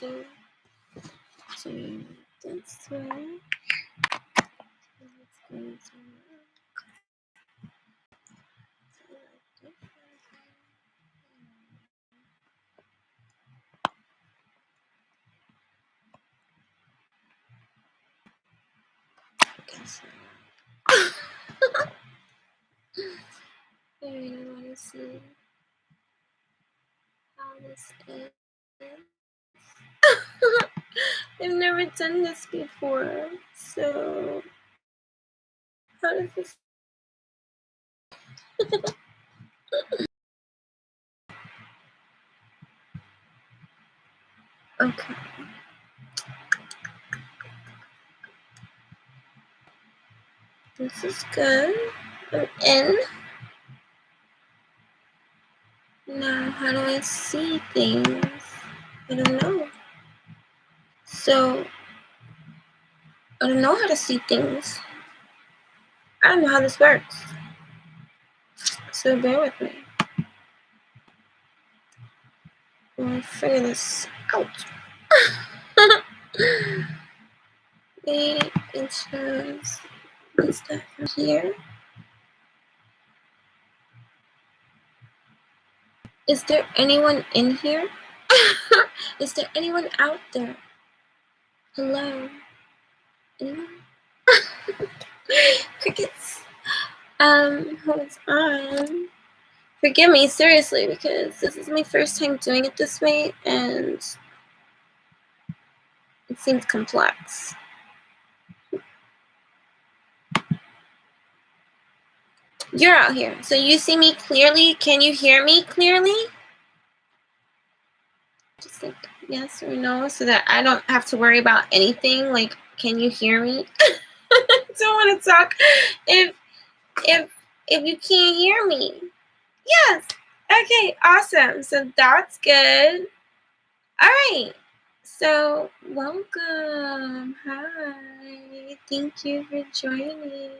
to do this way. It's going to okay, so I really want to see how this is. I've never done this before, so how does this? Okay. This is good. I'm in. Now, how do I see things? I don't know. So, I don't know how to see things. I don't know how this works. So, bear with me. I'll figure this out. It shows this stuff from here. Is there anyone in here? Is there anyone out there? Hello? Anyone? Crickets. Hold on. Forgive me, seriously, because this is my first time doing it this way, and it seems complex. You're out here, so you see me clearly. Can you hear me clearly? Just like yes or no, so that I don't have to worry about anything. Like, can you hear me? I don't want to talk if you can't hear me. Yes. Okay, awesome. So that's good. All right. So welcome. Hi. Thank you for joining.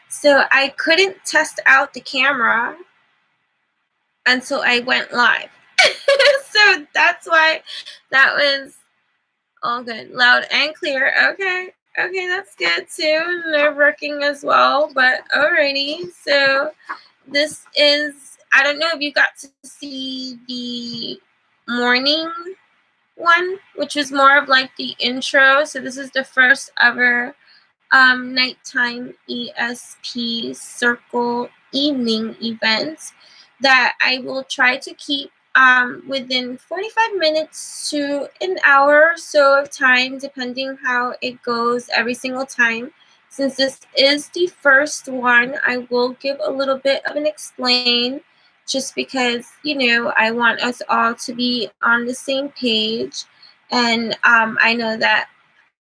So I couldn't test out the camera until I went live. So that's why that was all good. Loud and clear. Okay. Okay, that's good too. Nerve-wracking as well, but alrighty. So this is, I don't know if you got to see the morning one, which is more of like the intro. So this is the first ever nighttime ESP circle evening event that I will try to keep within 45 minutes to an hour or so of time, depending how it goes every single time. Since this is the first one, I will give a little bit of an explain, just because, you know, I want us all to be on the same page. And I know that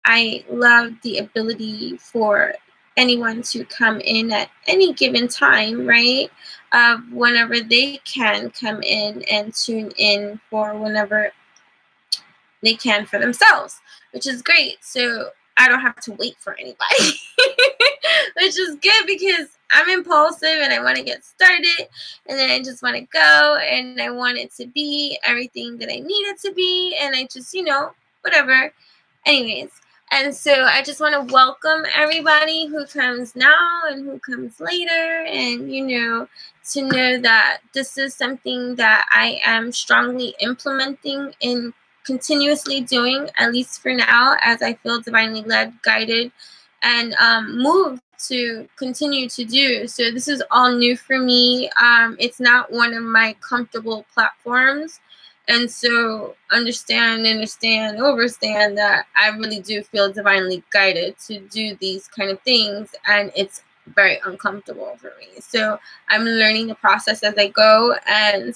I love the ability for anyone to come in at any given time, right? Whenever they can come in and tune in for whenever they can for themselves, which is great. So I don't have to wait for anybody, which is good because I'm impulsive and I want to get started, and then I just want to go, and I want it to be everything that I need it to be, and I just, you know, whatever. Anyways, and so I just want to welcome everybody who comes now and who comes later, and, you know, to know that this is something that I am strongly implementing and continuously doing, at least for now, as I feel divinely led, guided, and moved to continue to do. So this is all new for me. It's not one of my comfortable platforms. And so understand that I really do feel divinely guided to do these kind of things, and it's very uncomfortable for me. So I'm learning the process as I go, and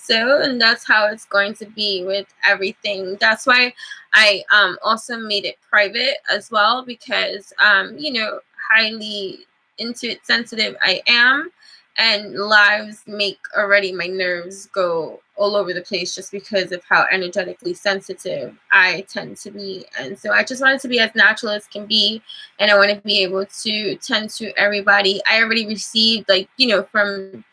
that's how it's going to be with everything. That's why I also made it private as well, because you know, highly intuitive sensitive I am, and lives make already my nerves go all over the place just because of how energetically sensitive I tend to be. And so I just want it to be as natural as can be, and I want to be able to tend to everybody. I already received, like, you know, from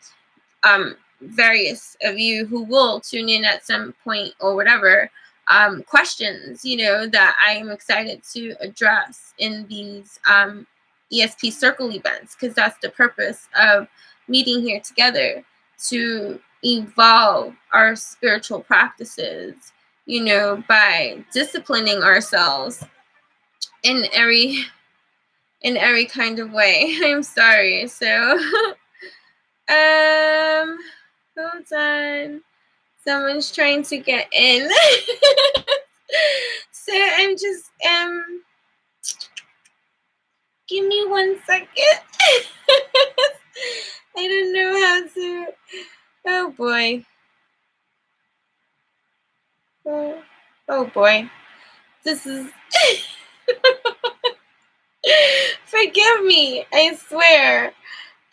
various of you who will tune in at some point or whatever, questions, that I am excited to address in these ESP circle events, because that's the purpose of meeting here together, to evolve our spiritual practices, by disciplining ourselves in every kind of way. I'm sorry. So, hold on. Someone's trying to get in. So I'm just give me 1 second. I don't know how to. Oh boy. Oh boy. This is. Forgive me. I swear.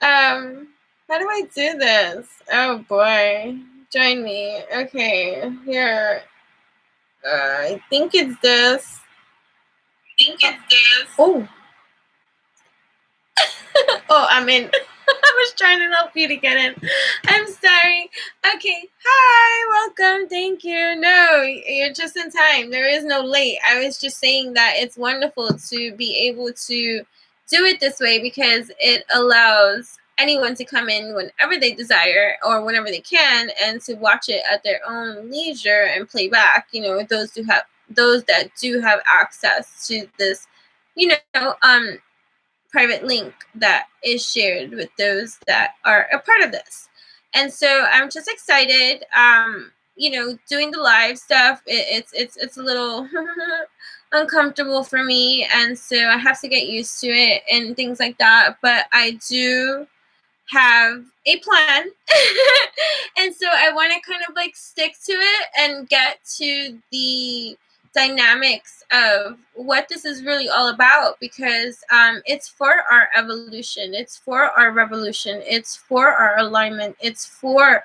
How do I do this? Oh boy. Join me. Okay. Here. I think it's this. Oh. Oh, I'm in. I was trying to help you to get in. I'm sorry. Okay. Hi. Welcome. Thank you. No, you're just in time. There is no late. I was just saying that it's wonderful to be able to do it this way, because it allows anyone to come in whenever they desire or whenever they can, and to watch it at their own leisure and play back. Those that do have access to this, private link that is shared with those that are a part of this. And so I'm just excited. Doing the live stuff, it's a little uncomfortable for me, and so I have to get used to it and things like that. But I do have a plan. And so I want to kind of like stick to it and get to the dynamics of what this is really all about, because it's for our evolution, it's for our revolution, it's for our alignment, it's for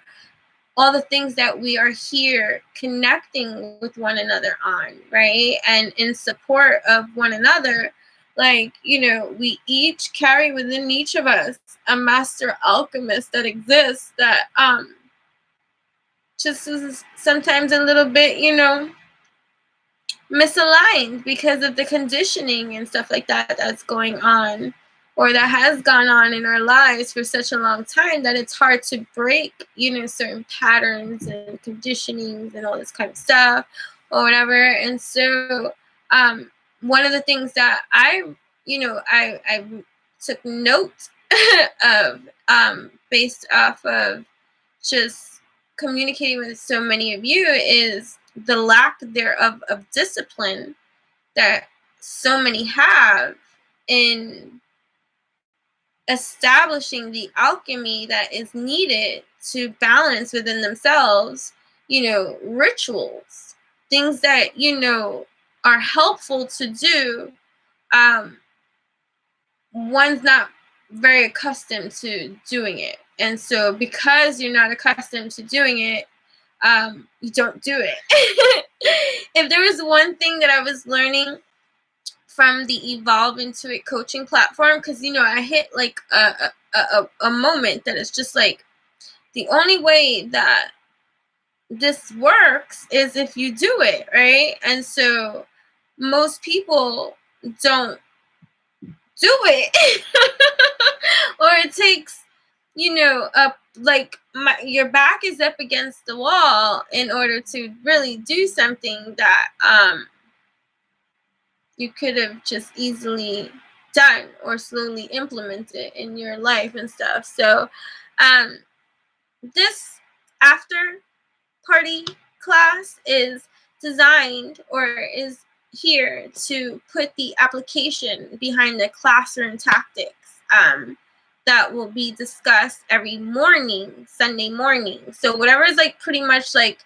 all the things that we are here connecting with one another on, right? And in support of one another. Like, we each carry within each of us a master alchemist that exists, that just is sometimes a little bit, misaligned because of the conditioning and stuff like that that's going on, or that has gone on in our lives for such a long time, that it's hard to break, certain patterns and conditionings and all this kind of stuff or whatever. And so one of the things that I took note of, based off of just communicating with so many of you, is the lack thereof of discipline that so many have in establishing the alchemy that is needed to balance within themselves, rituals, things that, are helpful to do. One's not very accustomed to doing it. And so because you're not accustomed to doing it, you don't do it. If there was one thing that I was learning from the Evolve Into It coaching platform, because I hit like a moment that is just like, the only way that this works is if you do it, right? And so most people don't do it. Or it takes, your back is up against the wall in order to really do something that you could have just easily done or slowly implemented in your life and stuff. So this after party class is designed, or is here to put the application behind the classroom tactics that will be discussed every morning, Sunday morning. So whatever is like pretty much like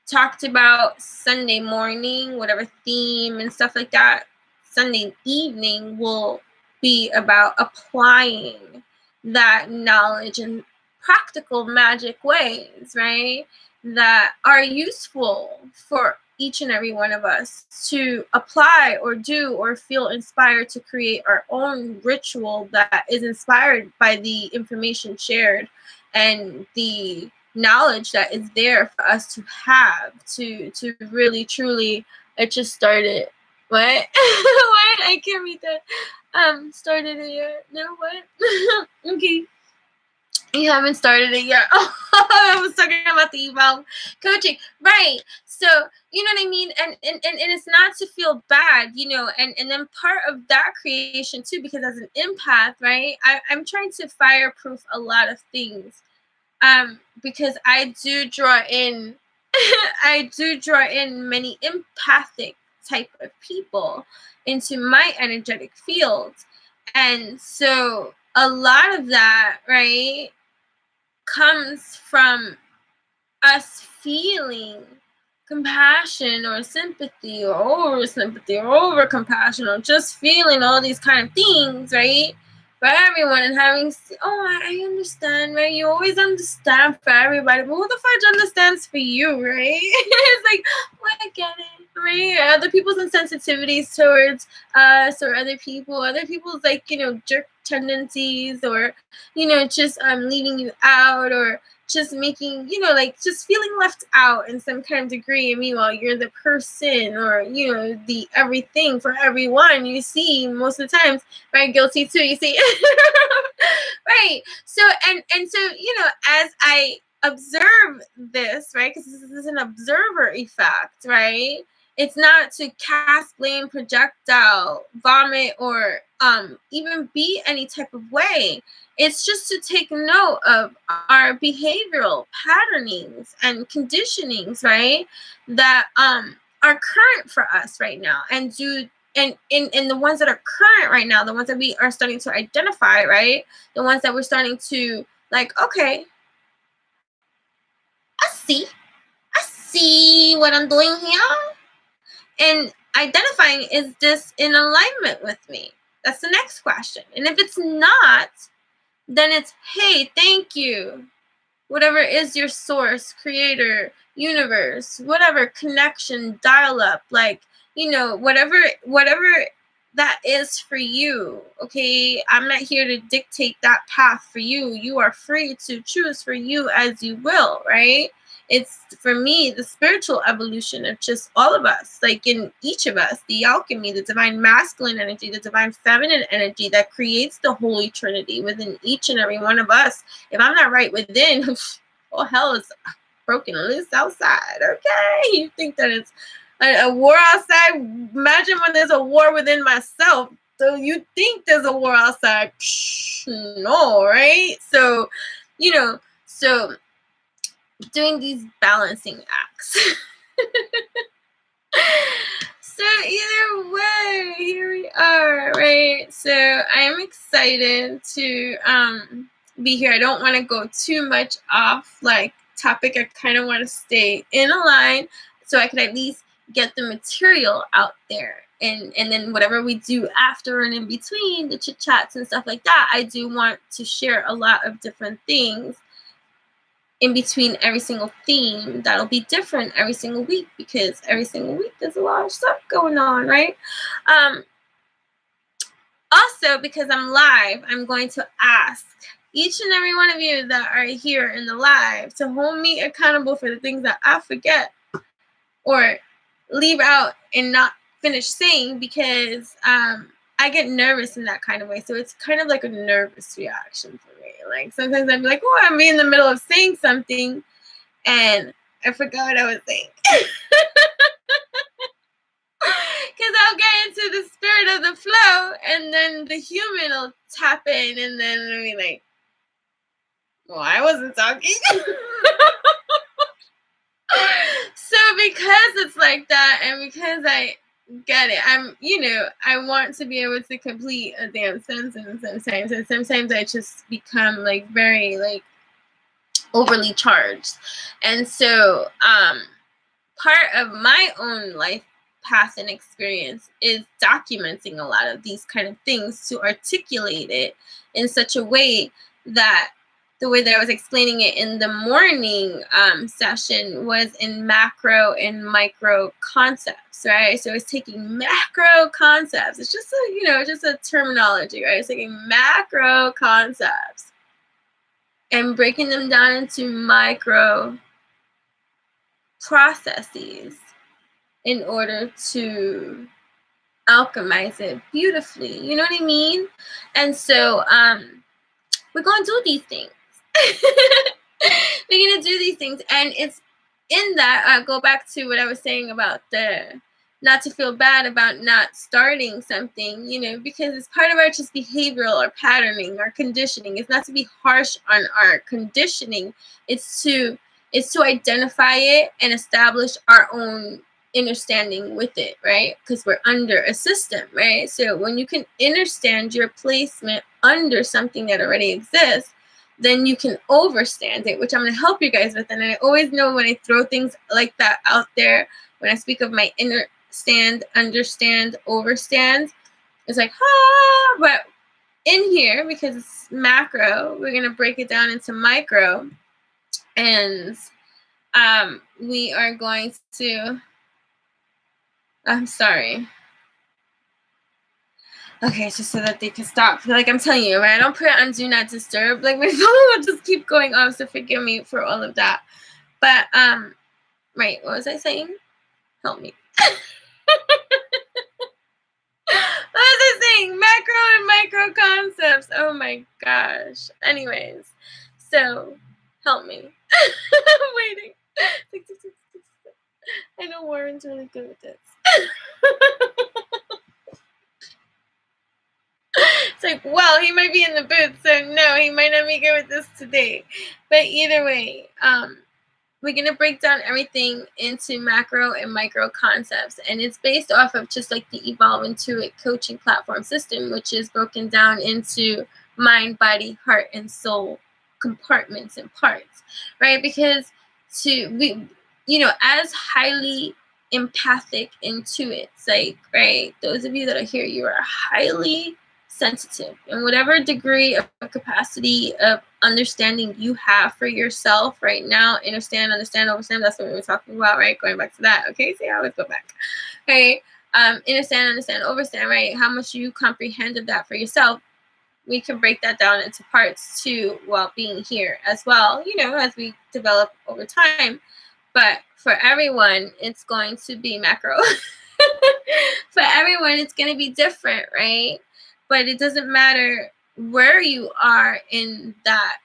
talked about Sunday morning, whatever theme and stuff like that, Sunday evening will be about applying that knowledge in practical magic ways, right? That are useful for each and every one of us to apply or do or feel inspired to create our own ritual that is inspired by the information shared and the knowledge that is there for us to have to really truly. I just started. What? What? I can't read that. Started it yet? No, what? Okay. You haven't started it yet. Oh, I was talking about the Evolve coaching. Right. So, you know what I mean? And it's not to feel bad, you know, and then part of that creation too, because as an empath, right, I'm trying to fireproof a lot of things. Because I do draw in I do draw in many empathic type of people into my energetic field. And so a lot of that, right, comes from us feeling compassion or sympathy or over sympathy or over compassion or just feeling all these kind of things, right? For everyone and having, oh, I understand, right? You always understand for everybody, but who the fudge understands for you, right? It's like, well, I get it, right? Other people's insensitivities towards us or other people's like, you know, jerk tendencies or, you know, just leaving you out or just making, you know, like just feeling left out in some kind of degree. And meanwhile, you're the person or, you know, the everything for everyone you see most of the times, right? Guilty too, you see. Right. So, and so, you know, as I observe this, right, because this is an observer effect, right? It's not to cast blame, projectile, vomit, or even be any type of way. It's just to take note of our behavioral patternings and conditionings, right? That are current for us right now, and in the ones that are current right now, the ones that we are starting to identify, right? The ones that we're starting to like, okay, I see what I'm doing here. And identifying, is this in alignment with me? That's the next question. And if it's not, then it's, hey, thank you. Whatever is your source, creator, universe, whatever connection, dial up, like, you know, whatever that is for you. Okay, I'm not here to dictate that path for you. You are free to choose for you as you will, right? It's, for me, the spiritual evolution of just all of us, like in each of us, the alchemy, the divine masculine energy, the divine feminine energy that creates the holy trinity within each and every one of us. If I'm not right within, oh, hell is broken loose outside. Okay, you think that it's a war outside? Imagine when there's a war within myself. So you think there's a war outside? Psh, no, right? So, you know, so doing these balancing acts. So either way, here we are, right? So I am excited to be here. I don't want to go too much off like topic. I kind of want to stay in a line so I could at least get the material out there. And then whatever we do after and in between, the chit chats and stuff like that, I do want to share a lot of different things in between every single theme that'll be different every single week, because every single week there's a lot of stuff going on, right? Also, because I'm live, I'm going to ask each and every one of you that are here in the live to hold me accountable for the things that I forget or leave out and not finish saying, because I get nervous in that kind of way. So it's kind of like a nervous reaction for me. Like sometimes I'm like, oh, I'm in the middle of saying something and I forgot what I was saying. Because I'll get into the spirit of the flow and then the human will tap in and then it'll be like, well, I wasn't talking. So because it's like that and because I get it, I want to be able to complete a damn sentence sometimes, and sometimes I just become like very like overly charged. And so part of my own life path and experience is documenting a lot of these kind of things to articulate it in such a way that the way that I was explaining it in the morning session was in macro and micro concepts, right? So it's taking macro concepts. It's just just a terminology, right? It's taking macro concepts and breaking them down into micro processes in order to alchemize it beautifully. You know what I mean? And so we're gonna do these things. We're gonna do these things, and it's in that I go back to what I was saying about the not to feel bad about not starting something, because it's part of our just behavioral or patterning or conditioning. It's not to be harsh on our conditioning. It's to identify it and establish our own understanding with it, right? Because we're under a system, right? So when you can understand your placement under something that already exists, then you can overstand it, which I'm going to help you guys with. And I always know when I throw things like that out there, when I speak of my understand, overstand, it's like, but in here, because it's macro, we're going to break it down into micro. And we are going to, I'm sorry. Okay, it's just so that they can stop. Like I'm telling you, right? I don't put it on do not disturb. Like my phone will just keep going off, so forgive me for all of that. But right, what was I saying? Help me. What was I saying? Macro and micro concepts. Oh my gosh. Anyways, so help me. I'm waiting. I know Warren's really good with this. It's like, well, he might be in the booth, so no, he might not be good with this today. But either way, we're going to break down everything into macro and micro concepts. And it's based off of just like the Evolve Intuit coaching platform system, which is broken down into mind, body, heart, and soul compartments and parts, right? Because as highly empathic intuits, like, right, those of you that are here, you are highly sensitive, and whatever degree of capacity of understanding you have for yourself right now, understand, overstand, that's what we were talking about, right? Going back to that, okay? See, I always go back. Okay, understand, overstand, right? How much you comprehend of that for yourself. We can break that down into parts too while being here as well, as we develop over time. But for everyone, it's going to be macro. For everyone, it's going to be different, right? But it doesn't matter where you are in that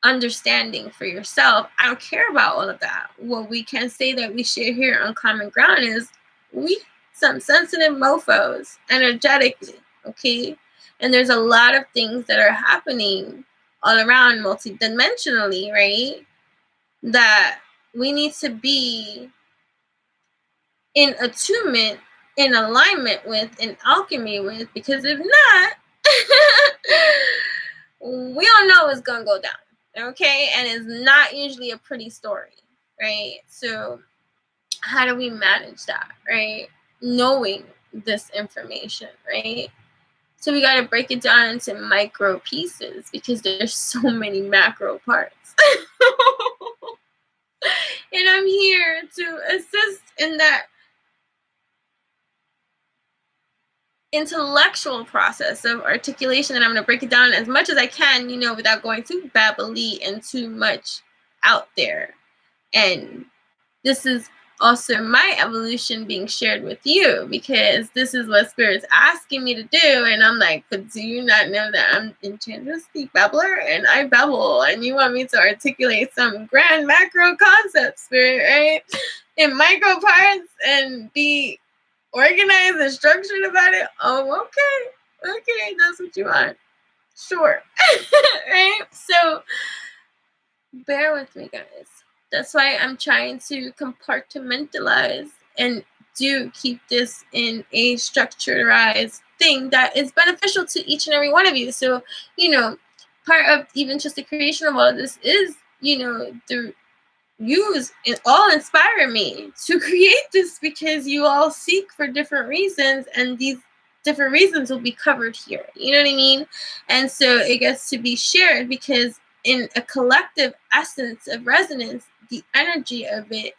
understanding for yourself. I don't care about all of that. What we can say that we share here on common ground is we some sensitive mofos energetically, okay? And there's a lot of things that are happening all around multidimensionally, right? That we need to be in attunement, in alignment with, in alchemy with, because if not, we don't know what's going to go down, okay? And it's not usually a pretty story, right? So how do we manage that, right? Knowing this information, right? So we got to break it down into micro pieces because there's so many macro parts. And I'm here to assist in that intellectual process of articulation, and I'm going to break it down as much as I can, without going too babbly and too much out there. And this is also my evolution being shared with you, because this is what Spirit's asking me to do. And I'm like, but do you not know that I'm enchantressly babbler and I babble, and you want me to articulate some grand macro concept, Spirit, right? In micro parts and be organized and structured about it? Oh, okay, that's what you want. Sure. Right? So bear with me, guys. That's why I'm trying to compartmentalize and do keep this in a structurized thing that is beneficial to each and every one of you. So, part of even just the creation of all of this is, the use and all inspire me to create this, because you all seek for different reasons, and these different reasons will be covered here. You know what I mean? And so it gets to be shared, because in a collective essence of resonance, the energy of it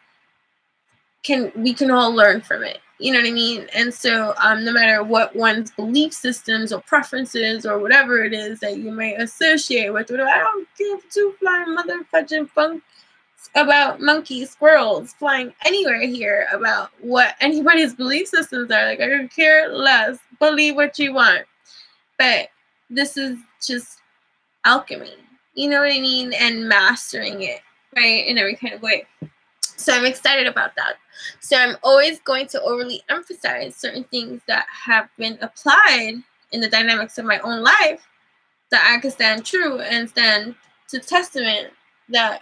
we can all learn from it. You know what I mean? And so no matter what one's belief systems or preferences or whatever it is that you may associate with, whatever, I don't give two flying motherfucking funk about monkeys, squirrels flying anywhere here about what anybody's belief systems are. Like, I could care less. Believe what you want. But this is just alchemy. You know what I mean? And mastering it, right? In every kind of way. So I'm excited about that. So I'm always going to overly emphasize certain things that have been applied in the dynamics of my own life that I can stand true and stand to testament that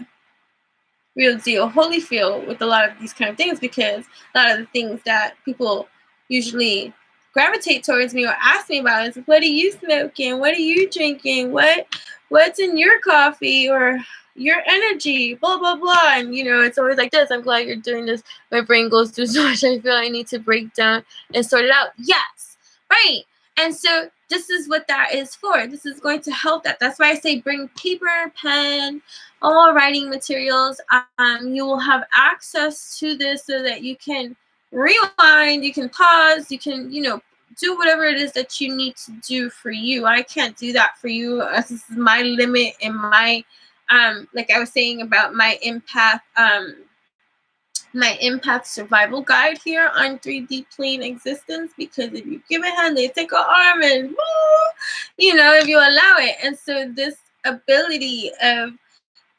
real deal Holyfield with a lot of these kind of things, because a lot of the things that people usually gravitate towards me or ask me about is, what are you smoking? What are you drinking? What's in your coffee or your energy? Blah blah blah. And it's always like this. I'm glad you're doing this. My brain goes through so much. I feel I need to break down and sort it out. Yes, right. And so this is what that is for. This is going to help that. That's why I say bring paper, pen, all writing materials. You will have access to this so that you can rewind, you can pause, you can, do whatever it is that you need to do for you. I can't do that for you. This is my limit and my, like I was saying about my empath survival guide here on 3D plane existence, because if you give a hand, they take an arm, and if you allow it. And so this ability of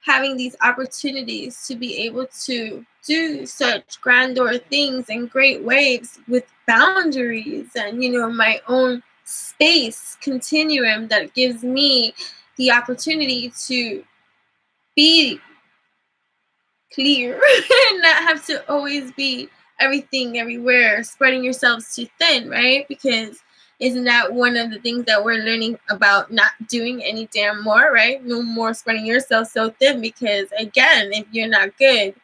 having these opportunities to be able to do such grandeur things and great waves with boundaries and my own space continuum that gives me the opportunity to be clear and not have to always be everything everywhere, spreading yourselves too thin, right? Because isn't that one of the things that we're learning about not doing any damn more, right? No more spreading yourself so thin, because again, if you're not good,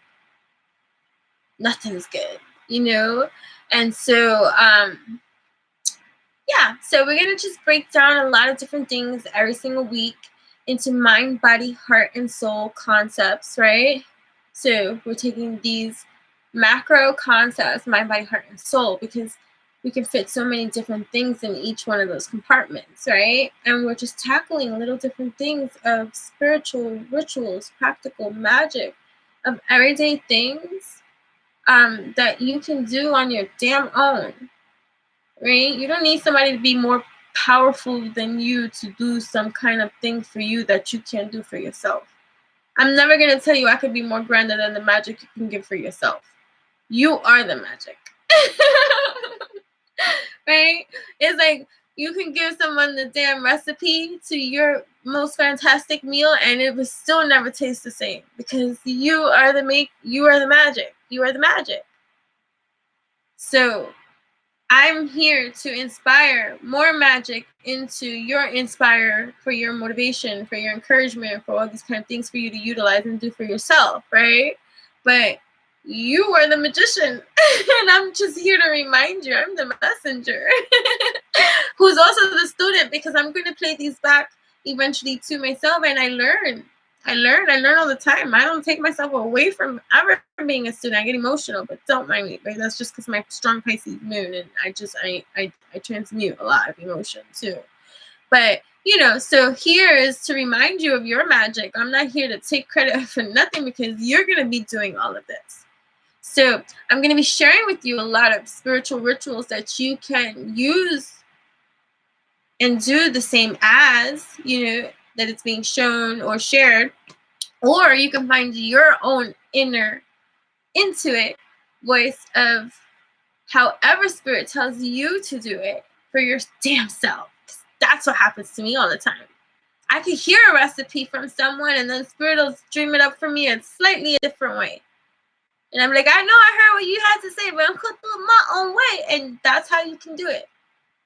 nothing's good. And so yeah, so we're going to just break down a lot of different things every single week into mind, body, heart, and soul concepts, right? So we're taking these macro concepts, mind, body, heart, and soul, because we can fit so many different things in each one of those compartments, right? And we're just tackling little different things of spiritual rituals, practical magic, of everyday things that you can do on your damn own. Right? You don't need somebody to be more powerful than you to do some kind of thing for you that you can't do for yourself. I'm never going to tell you I could be more grander than the magic you can give for yourself. You are the magic. Right? It's like you can give someone the damn recipe to your most fantastic meal and it will still never taste the same, because you are the magic. You are the magic. So I'm here to inspire more magic into your inspire, for your motivation, for your encouragement, for all these kind of things for you to utilize and do for yourself, right? But you are the magician, and I'm just here to remind you, I'm the messenger, who's also the student, because I'm going to play these back eventually to myself, and I learn all the time. I don't take myself away from ever being a student. I get emotional, but don't mind me, right? That's just because my strong Pisces moon, and I transmute a lot of emotion too. But so here is to remind you of your magic. I'm not here to take credit for nothing, because you're going to be doing all of this. So I'm going to be sharing with you a lot of spiritual rituals that you can use and do the same as, that it's being shown or shared, or you can find your own inner intuit voice of however spirit tells you to do it for your damn self. That's what happens to me all the time. I could hear a recipe from someone and then spirit will dream it up for me in slightly a different way. And I'm like, I know I heard what you had to say, but I'm going to do it my own way. And that's how you can do it.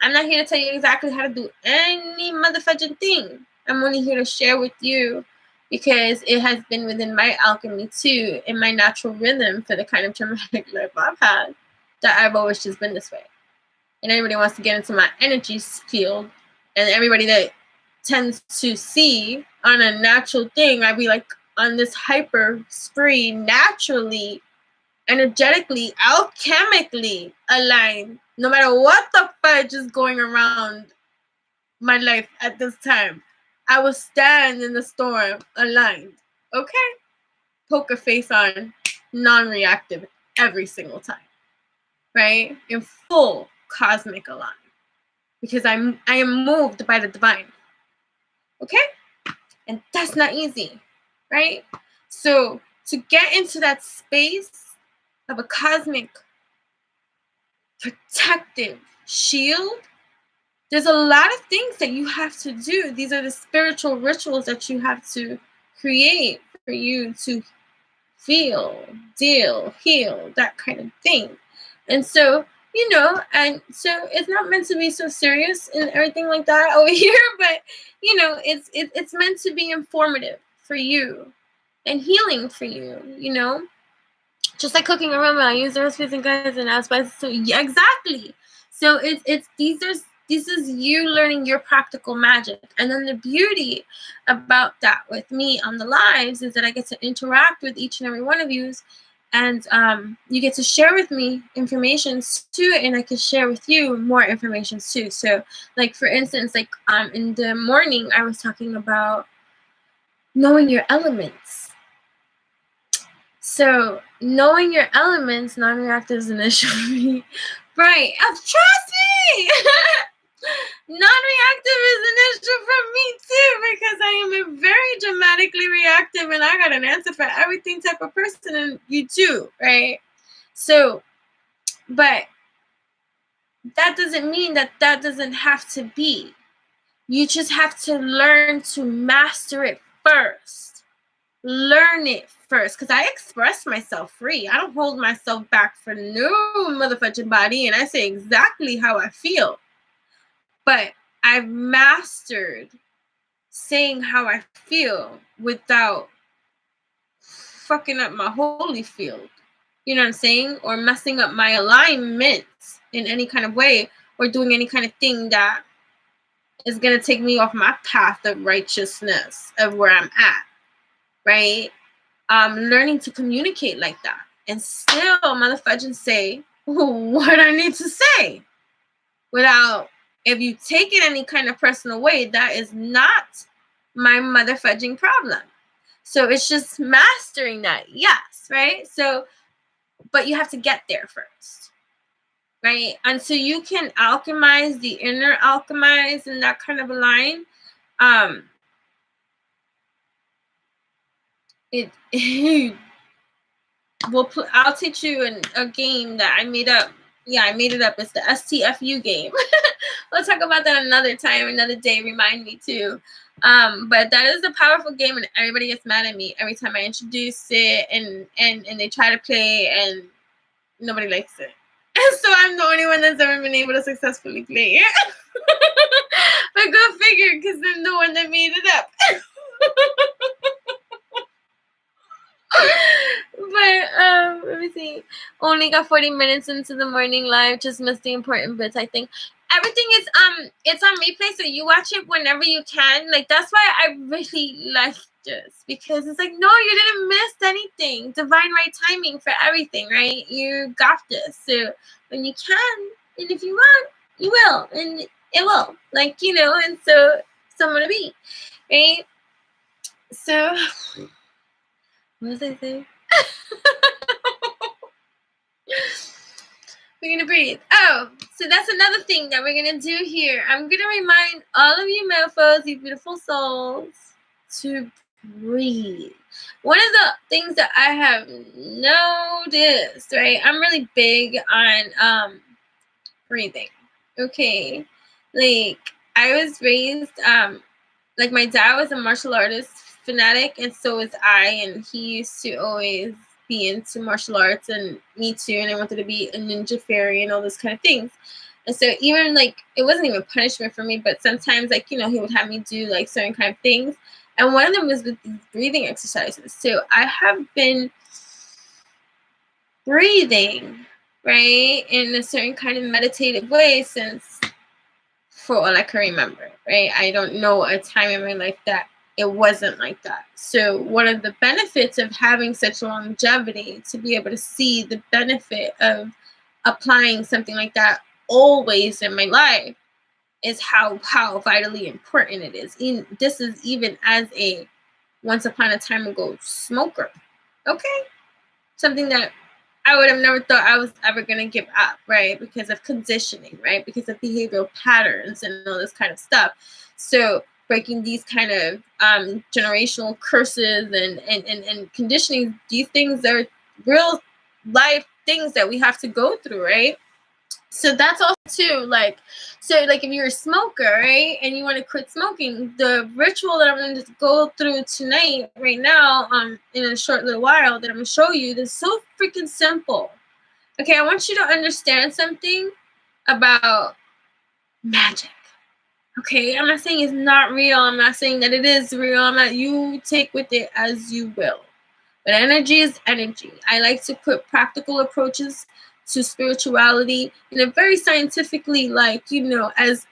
I'm not here to tell you exactly how to do any motherfucking thing. I'm only here to share with you, because it has been within my alchemy too, in my natural rhythm for the kind of traumatic life I've had, that I've always just been this way. And everybody wants to get into my energy field, and everybody that tends to see on a natural thing, I'd be like on this hyper spree naturally, energetically, alchemically aligned, no matter what the fudge is going around my life at this time. I will stand in the storm aligned. Okay? Poker face on, non-reactive every single time. Right? In full cosmic alignment. Because I am moved by the divine. Okay? And that's not easy. Right? So to get into that space of a cosmic protective shield, there's a lot of things that you have to do. These are the spiritual rituals that you have to create for you to feel, deal, heal, that kind of thing. And so, and so it's not meant to be so serious and everything like that over here, but it's meant to be informative for you and healing for you. Just like cooking, remember I use the recipes and guys and spices. So yeah, exactly. So this is you learning your practical magic. And then the beauty about that with me on the lives is that I get to interact with each and every one of you, and you get to share with me information too, and I can share with you more information too. So like for instance, like in the morning I was talking about knowing your elements. So knowing your elements, non-reactive is an issue for me. Right. Trust me! Non-reactive is an issue for me too, because I am a very dramatically reactive and I got an answer for everything type of person, and you too, right? So, but that doesn't mean that doesn't have to be. You just have to learn to master it first. Learn it first, because I express myself free. I don't hold myself back for no motherfucking body, and I say exactly how I feel. But I've mastered saying how I feel without fucking up my holy field. You know what I'm saying? Or messing up my alignment in any kind of way, or doing any kind of thing that is going to take me off my path of righteousness of where I'm at. Right? Learning to communicate like that and still motherfucking say what I need to say without, if you take it any kind of personal way, that is not my motherfucking problem. So it's just mastering that, yes, right? So, but you have to get there first, right? And so you can alchemize the inner alchemize in that kind of a line. I'll teach you a game that I made up. Yeah, I made it up. It's the STFU game. We'll talk about that another time, another day. Remind me too. But that is a powerful game, and everybody gets mad at me every time I introduce it, and they try to play, and nobody likes it. And so I'm the only one that's ever been able to successfully play it. But go figure, because I'm the one that made it up. But let me see. Only got 40 minutes into the morning live. Just missed the important bits. I think everything is it's on replay, so you watch it whenever you can. Like that's why I really like this, because it's like, no, you didn't miss anything. Divine right timing for everything, right? You got this. So when you can, and if you want, you will, and it will. Like, and so I'm gonna be, right? So what was I saying? We're gonna breathe. Oh, so that's another thing that we're gonna do here. I'm gonna remind all of you mofos, you beautiful souls, to breathe. One of the things that I have noticed, right? I'm really big on breathing. Okay. Like I was raised like my dad was a martial artist fanatic, and so was I, and he used to always be into martial arts, and me too, and I wanted to be a ninja fairy and all those kind of things. And so even like it wasn't even punishment for me, but sometimes like he would have me do like certain kind of things, and one of them was with these breathing exercises. So I have been breathing, right, in a certain kind of meditative way since, for all I can remember, right? I don't know a time in my life that it wasn't like that. So one of the benefits of having such longevity, to be able to see the benefit of applying something like that always in my life, is how vitally important it is. This is even as a once upon a time ago smoker. Okay, something that I would have never thought I was ever going to give up, right? Because of conditioning, right? Because of behavioral patterns and all this kind of stuff. So breaking these kind of generational curses and conditioning, these things are real life things that we have to go through, right? So that's also too, like, so like if you're a smoker, right, and you want to quit smoking, the ritual that I'm going to go through tonight, right now, in a short little while, that I'm going to show you, is so freaking simple. Okay, I want you to understand something about magic. Okay, I'm not saying it's not real. I'm not saying that it is real. I'm not. You take with it as you will. But energy is energy. I like to put practical approaches to spirituality in a very scientifically, like, as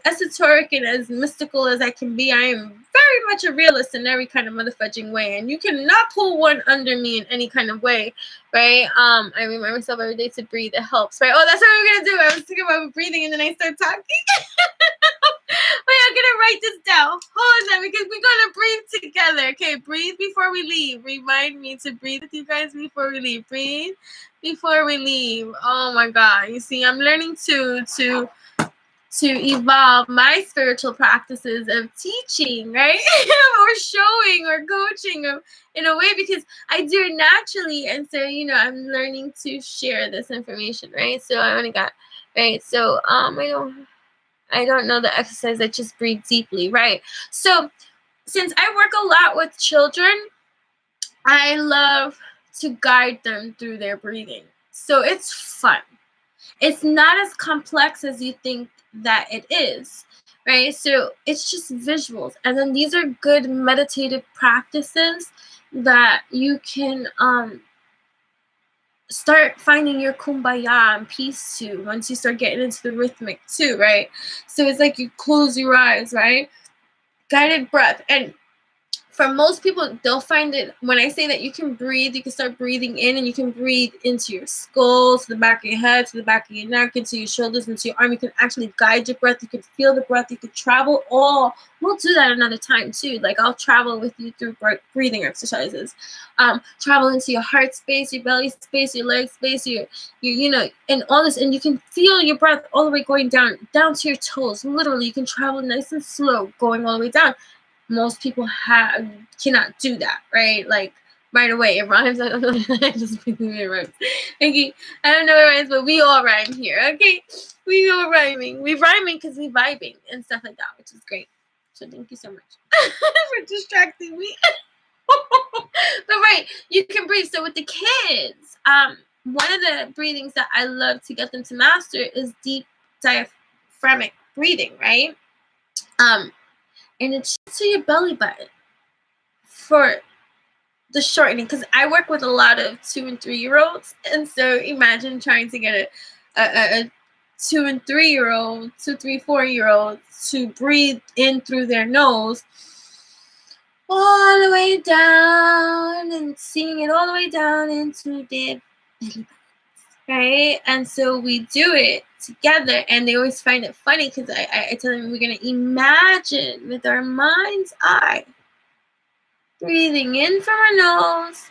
esoteric and as mystical as I can be. I am very much a realist in every kind of motherfucking way, and you cannot pull one under me in any kind of way, right? I remind myself every day to breathe. It helps, right? Oh, that's what we're gonna do. I was thinking about breathing, and then I start talking. Wait, I'm gonna write this down. Hold on, because we're gonna breathe together. Okay, breathe before we leave. Remind me to breathe with you guys before we leave. Breathe before we leave. Oh my God! You see, I'm learning to evolve my spiritual practices of teaching, right, or showing or coaching in a way, because I do it naturally, and so I'm learning to share this information, right? So I only got right. So I don't know the exercise. I just breathe deeply, right? So since I work a lot with children, I love to guide them through their breathing. So it's fun. It's not as complex as you think that it is, right? So it's just visuals. And then these are good meditative practices that you can start finding your kumbaya and peace to once you start getting into the rhythmic too, right? So it's like you close your eyes, right? Guided breath. And for most people, they'll find it when I say that you can breathe, you can start breathing in, and you can breathe into your skull, to the back of your head, to the back of your neck, into your shoulders, into your arm. You can actually guide your breath. You can feel the breath. You can travel all. We'll do that another time too. Like I'll travel with you through breathing exercises. Travel into your heart space, your belly space, your leg space, your and all this, and you can feel your breath all the way going down to your toes. Literally, you can travel nice and slow, going all the way down. Most people cannot do that, right? Like right away. It rhymes. I don't know. I just thinking it rhymes. Okay, I don't know what it rhymes, but we all rhyme here. Okay, we all rhyming. We rhyming because we vibing and stuff like that, which is great. So thank you so much for distracting me. But right, you can breathe. So with the kids, one of the breathings that I love to get them to master is deep diaphragmatic breathing, right? And it's to your belly button for the shortening, because I work with a lot of 2 and 3-year-olds, and so imagine trying to get a 2 and 3-year-old, 2, 3, 4-year-old to breathe in through their nose all the way down and seeing it all the way down into their belly button. Right? And so we do it together, and they always find it funny because I tell them we're going to imagine with our mind's eye, breathing in from our nose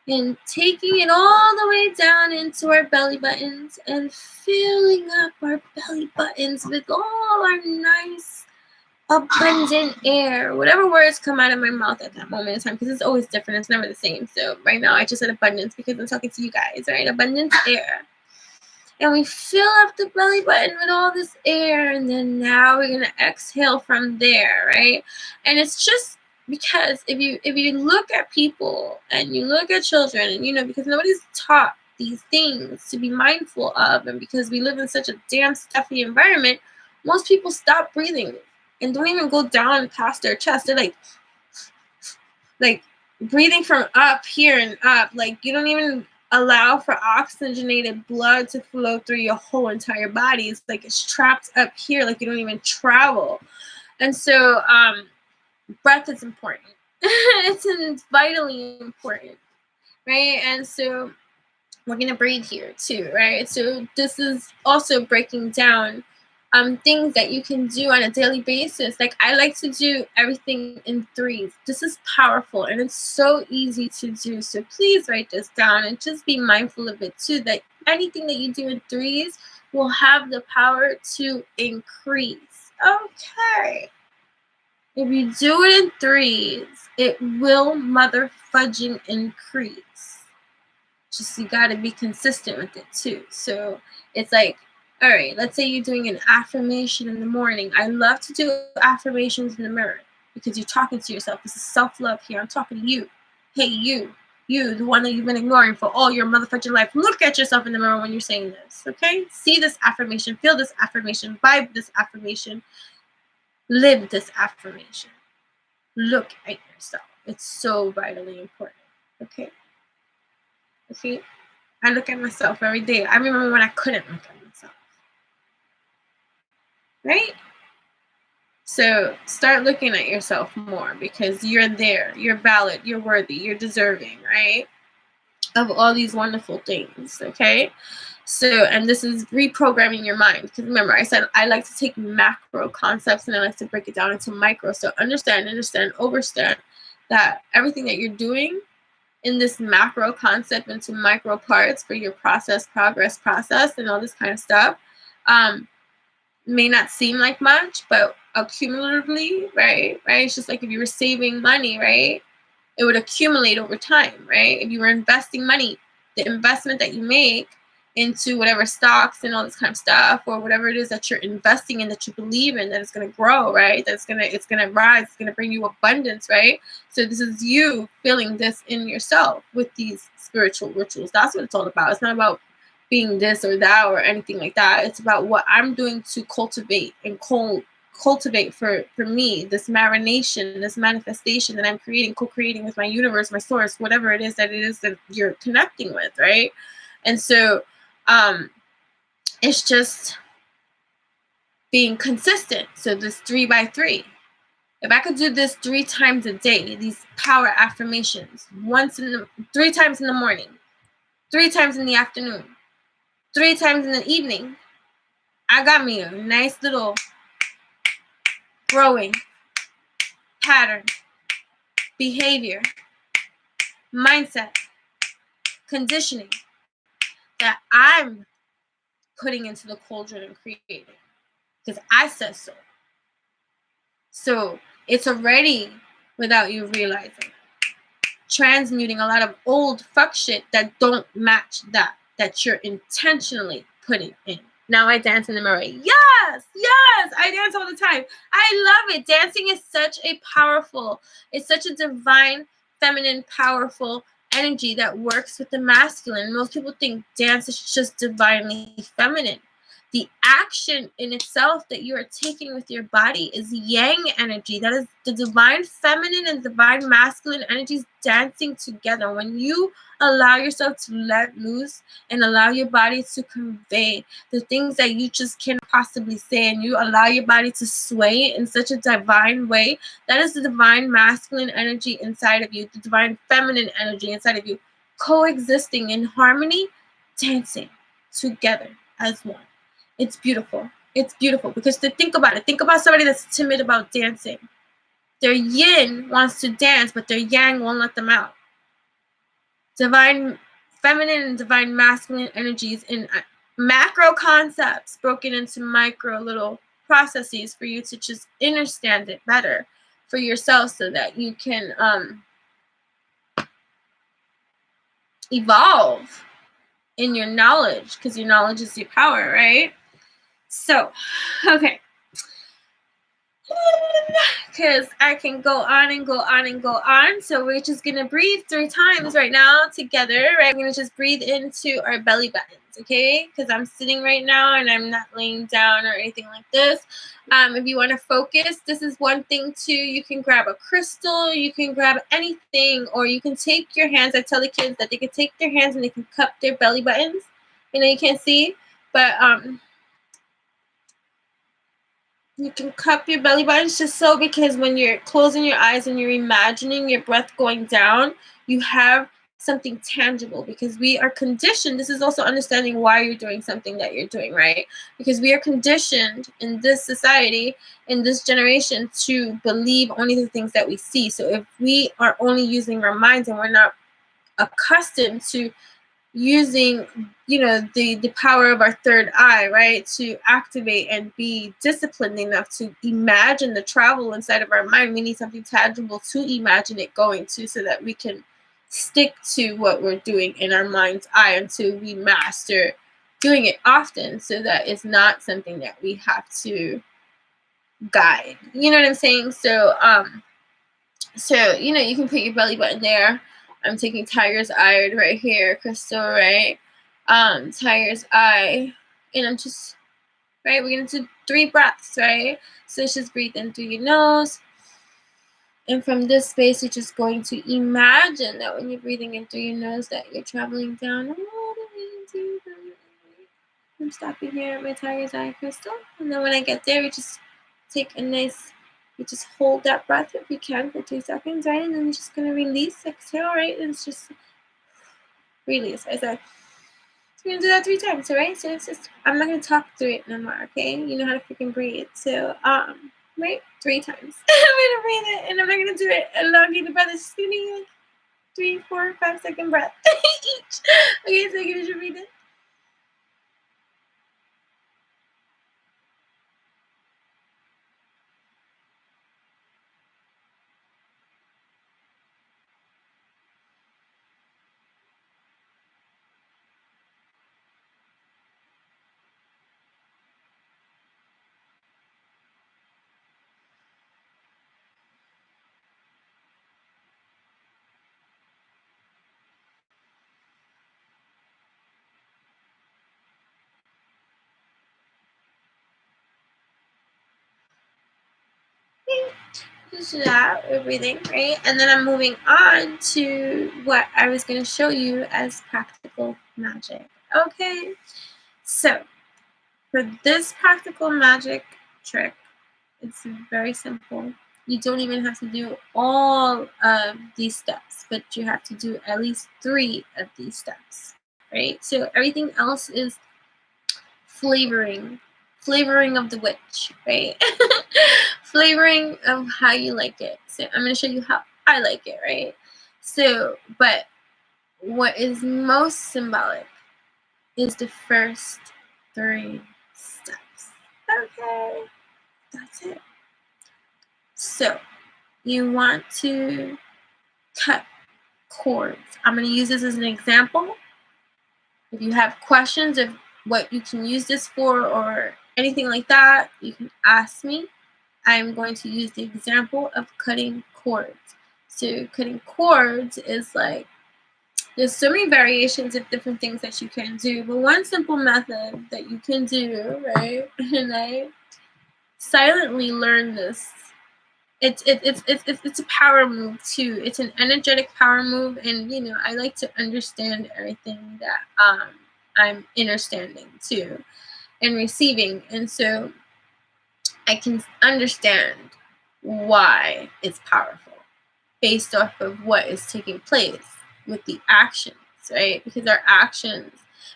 and taking it all the way down into our belly buttons and filling up our belly buttons with all our nice, abundant air. Whatever words come out of my mouth at that moment in time, because it's always different. It's never the same. So right now I just said abundance because I'm talking to you guys, right? Abundant air. And we fill up the belly button with all this air, and then now we're gonna exhale from there, right? And it's just because if you look at people and you look at children, and because nobody's taught these things to be mindful of, and because we live in such a damn stuffy environment, most people stop breathing and don't even go down past their chest. They're like breathing from up here and up, like you don't even allow for oxygenated blood to flow through your whole entire body. It's like it's trapped up here, like you don't even travel. And so Breath is important. It's vitally important, right? And so we're gonna breathe here too, right? So this is also breaking down things that you can do on a daily basis. Like I like to do everything in threes. This is powerful and it's so easy to do. So please write this down and just be mindful of it too, that anything that you do in threes will have the power to increase. Okay. If you do it in threes, it will mother fudging increase. Just you got to be consistent with it too. So it's like, all right, let's say you're doing an affirmation in the morning. I love to do affirmations in the mirror because you're talking to yourself. This is self-love here. I'm talking to you. Hey, you, the one that you've been ignoring for all your motherfucking life. Look at yourself in the mirror when you're saying this, okay? See this affirmation, feel this affirmation, vibe this affirmation, live this affirmation. Look at yourself. It's so vitally important, okay? Okay? I look at myself every day. I remember when I couldn't look at myself. Right? So start looking at yourself more because you're there. You're valid. You're worthy. You're deserving, right? Of all these wonderful things. Okay? So, and this is reprogramming your mind. Because remember, I said I like to take macro concepts and I like to break it down into micro. So understand, overstand that everything that you're doing in this macro concept into micro parts for your process, progress, process, and all this kind of stuff may not seem like much, but accumulatively, right? It's just like if you were saving money, right? It would accumulate over time, right? If you were investing money, the investment that you make into whatever stocks and all this kind of stuff, or whatever it is that you're investing in that you believe in, that it's going to grow, right? It's going to rise, it's going to bring you abundance, right? So this is you feeling this in yourself with these spiritual rituals. That's what it's all about. It's not about being this or that or anything like that. It's about what I'm doing to cultivate and cultivate for me, this marination, this manifestation that I'm creating, co-creating with my universe, my source, whatever it is that you're connecting with, right? And so it's just being consistent. So this 3x3. If I could do this 3 times a day, these power affirmations, 3 times in the morning, 3 times in the afternoon, 3 times in the evening, I got me a nice little growing pattern, behavior, mindset, conditioning that I'm putting into the cauldron and creating because I said so. So it's already, without you realizing, transmuting a lot of old fuck shit that don't match that you're intentionally putting in. Now I dance in the mirror. Yes, I dance all the time. I love it. Dancing is such it's such a divine, feminine, powerful energy that works with the masculine. Most people think dance is just divinely feminine. The action in itself that you are taking with your body is yang energy. That is the divine feminine and divine masculine energies dancing together. When you allow yourself to let loose and allow your body to convey the things that you just can't possibly say, and you allow your body to sway in such a divine way, that is the divine masculine energy inside of you, the divine feminine energy inside of you, coexisting in harmony, dancing together as one. It's beautiful. It's beautiful because think about it. Think about somebody that's timid about dancing. Their yin wants to dance, but their yang won't let them out. Divine feminine and divine masculine energies in macro concepts broken into micro little processes for you to just understand it better for yourself so that you can evolve in your knowledge, because your knowledge is your power, right? So, okay. Because I can go on and go on and go on. So we're just going to breathe 3 times right now together. Right? I'm going to just breathe into our belly buttons, okay? Because I'm sitting right now and I'm not laying down or anything like this. If you want to focus, this is one thing too. You can grab a crystal, you can grab anything, or you can take your hands. I tell the kids that they can take their hands and they can cup their belly buttons. You can't see, but You can cup your belly buttons just so, because when you're closing your eyes and you're imagining your breath going down, you have something tangible, because we are conditioned. This is also understanding why you're doing something that you're doing, right? Because we are conditioned in this society, in this generation, to believe only the things that we see. So if we are only using our minds and we're not accustomed to using, the power of our third eye, right, to activate and be disciplined enough to imagine the travel inside of our mind, we need something tangible to imagine it going to, so that we can stick to what we're doing in our mind's eye until we master doing it often, so that it's not something that we have to guide. You know what I'm saying? So you can put your belly button there. I'm taking Tiger's Eye right here, Crystal, right? Tiger's Eye. And I'm just, right, we're gonna do 3 breaths, right? So it's just breathe in through your nose. And from this space, you're just going to imagine that when you're breathing in through your nose, that you're traveling down all the way into your belly. I'm stopping here at my Tiger's Eye, Crystal. And then when I get there, you just take a nice, you just hold that breath if you can for 2 seconds, right? And then you're just going to release, exhale, right? And it's just release. I said, so we're going to do that 3 times, all right? So it's just, I'm not going to talk through it no more, okay? You know how to freaking breathe. So, right? 3 times. I'm going to breathe it, and I'm not going to do it elongated the breath. It's just going to be like 3, 4, 5 second breath each. Okay, so you're going to breathe it. Just that, we're breathing, right? And then I'm moving on to what I was going to show you as practical magic. Okay, so for this practical magic trick, it's very simple. You don't even have to do all of these steps, but you have to do at least 3 of these steps, right? So everything else is flavoring of the witch, right? Flavoring of how you like it. So I'm going to show you how I like it, right? So, but what is most symbolic is the first 3 steps. Okay, that's it. So you want to cut cords. I'm going to use this as an example. If you have questions of what you can use this for or anything like that, you can ask me. I'm going to use the example of cutting cords. So cutting cords is like, there's so many variations of different things that you can do, but one simple method that you can do, right? And I silently learned this. It's a power move too. It's an energetic power move, and I like to understand everything that I'm understanding too and receiving, and so I can understand why it's powerful based off of what is taking place with the actions, right? Because our actions,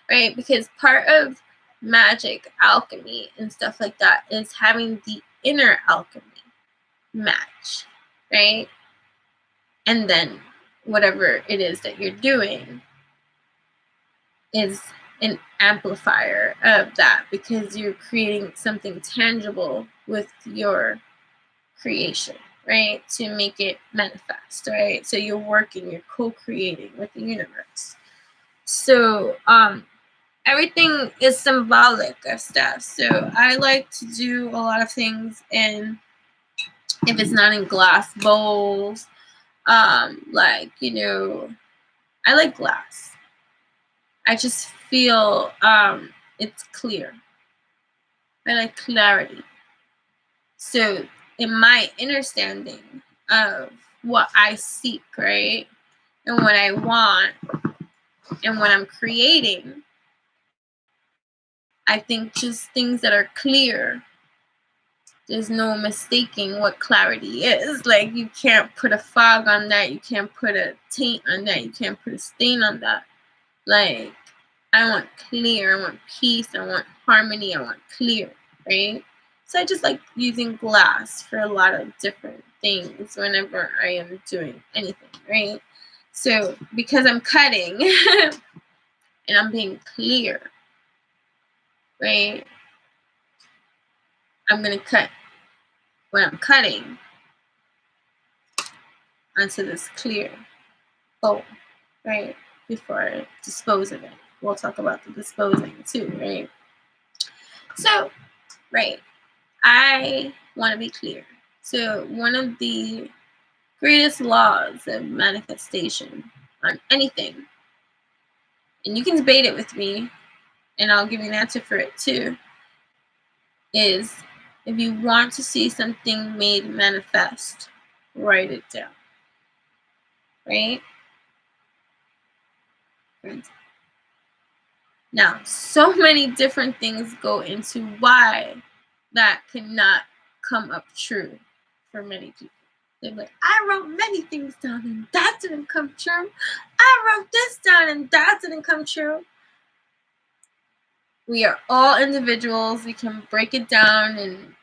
right? Because part of magic, alchemy, and stuff like that is having the inner alchemy match, right? And then whatever it is that you're doing is an amplifier of that, because you're creating something tangible with your creation, right? To make it manifest, right? So you're working, you're co-creating with the universe. So everything is symbolic of stuff. So I like to do a lot of things in, if it's not in glass bowls, like, I like glass. I just feel it's clear. I like clarity. So in my understanding of what I seek, right? And what I want and what I'm creating, I think just things that are clear There's no mistaking what clarity is. Like, you can't put a fog on that. You can't put a taint on that. You can't put a stain on that. Like, I want clear. I want peace. I want harmony. I want clear, right? So I just like using glass for a lot of different things whenever I am doing anything, right? So because I'm cutting and I'm being clear, right? I'm going to cut when I'm cutting onto this clear bowl, right? Before I dispose of it. We'll talk about the disposing too, right? So, right. I want to be clear. So one of the greatest laws of manifestation on anything, and you can debate it with me, and I'll give you an answer for it too, is if you want to see something made manifest, write it down. Right? Now, so many different things go into why that cannot come up true for many people. They're like, I wrote many things down and that didn't come true. I wrote this down and that didn't come true. We are all individuals. We can break it down, and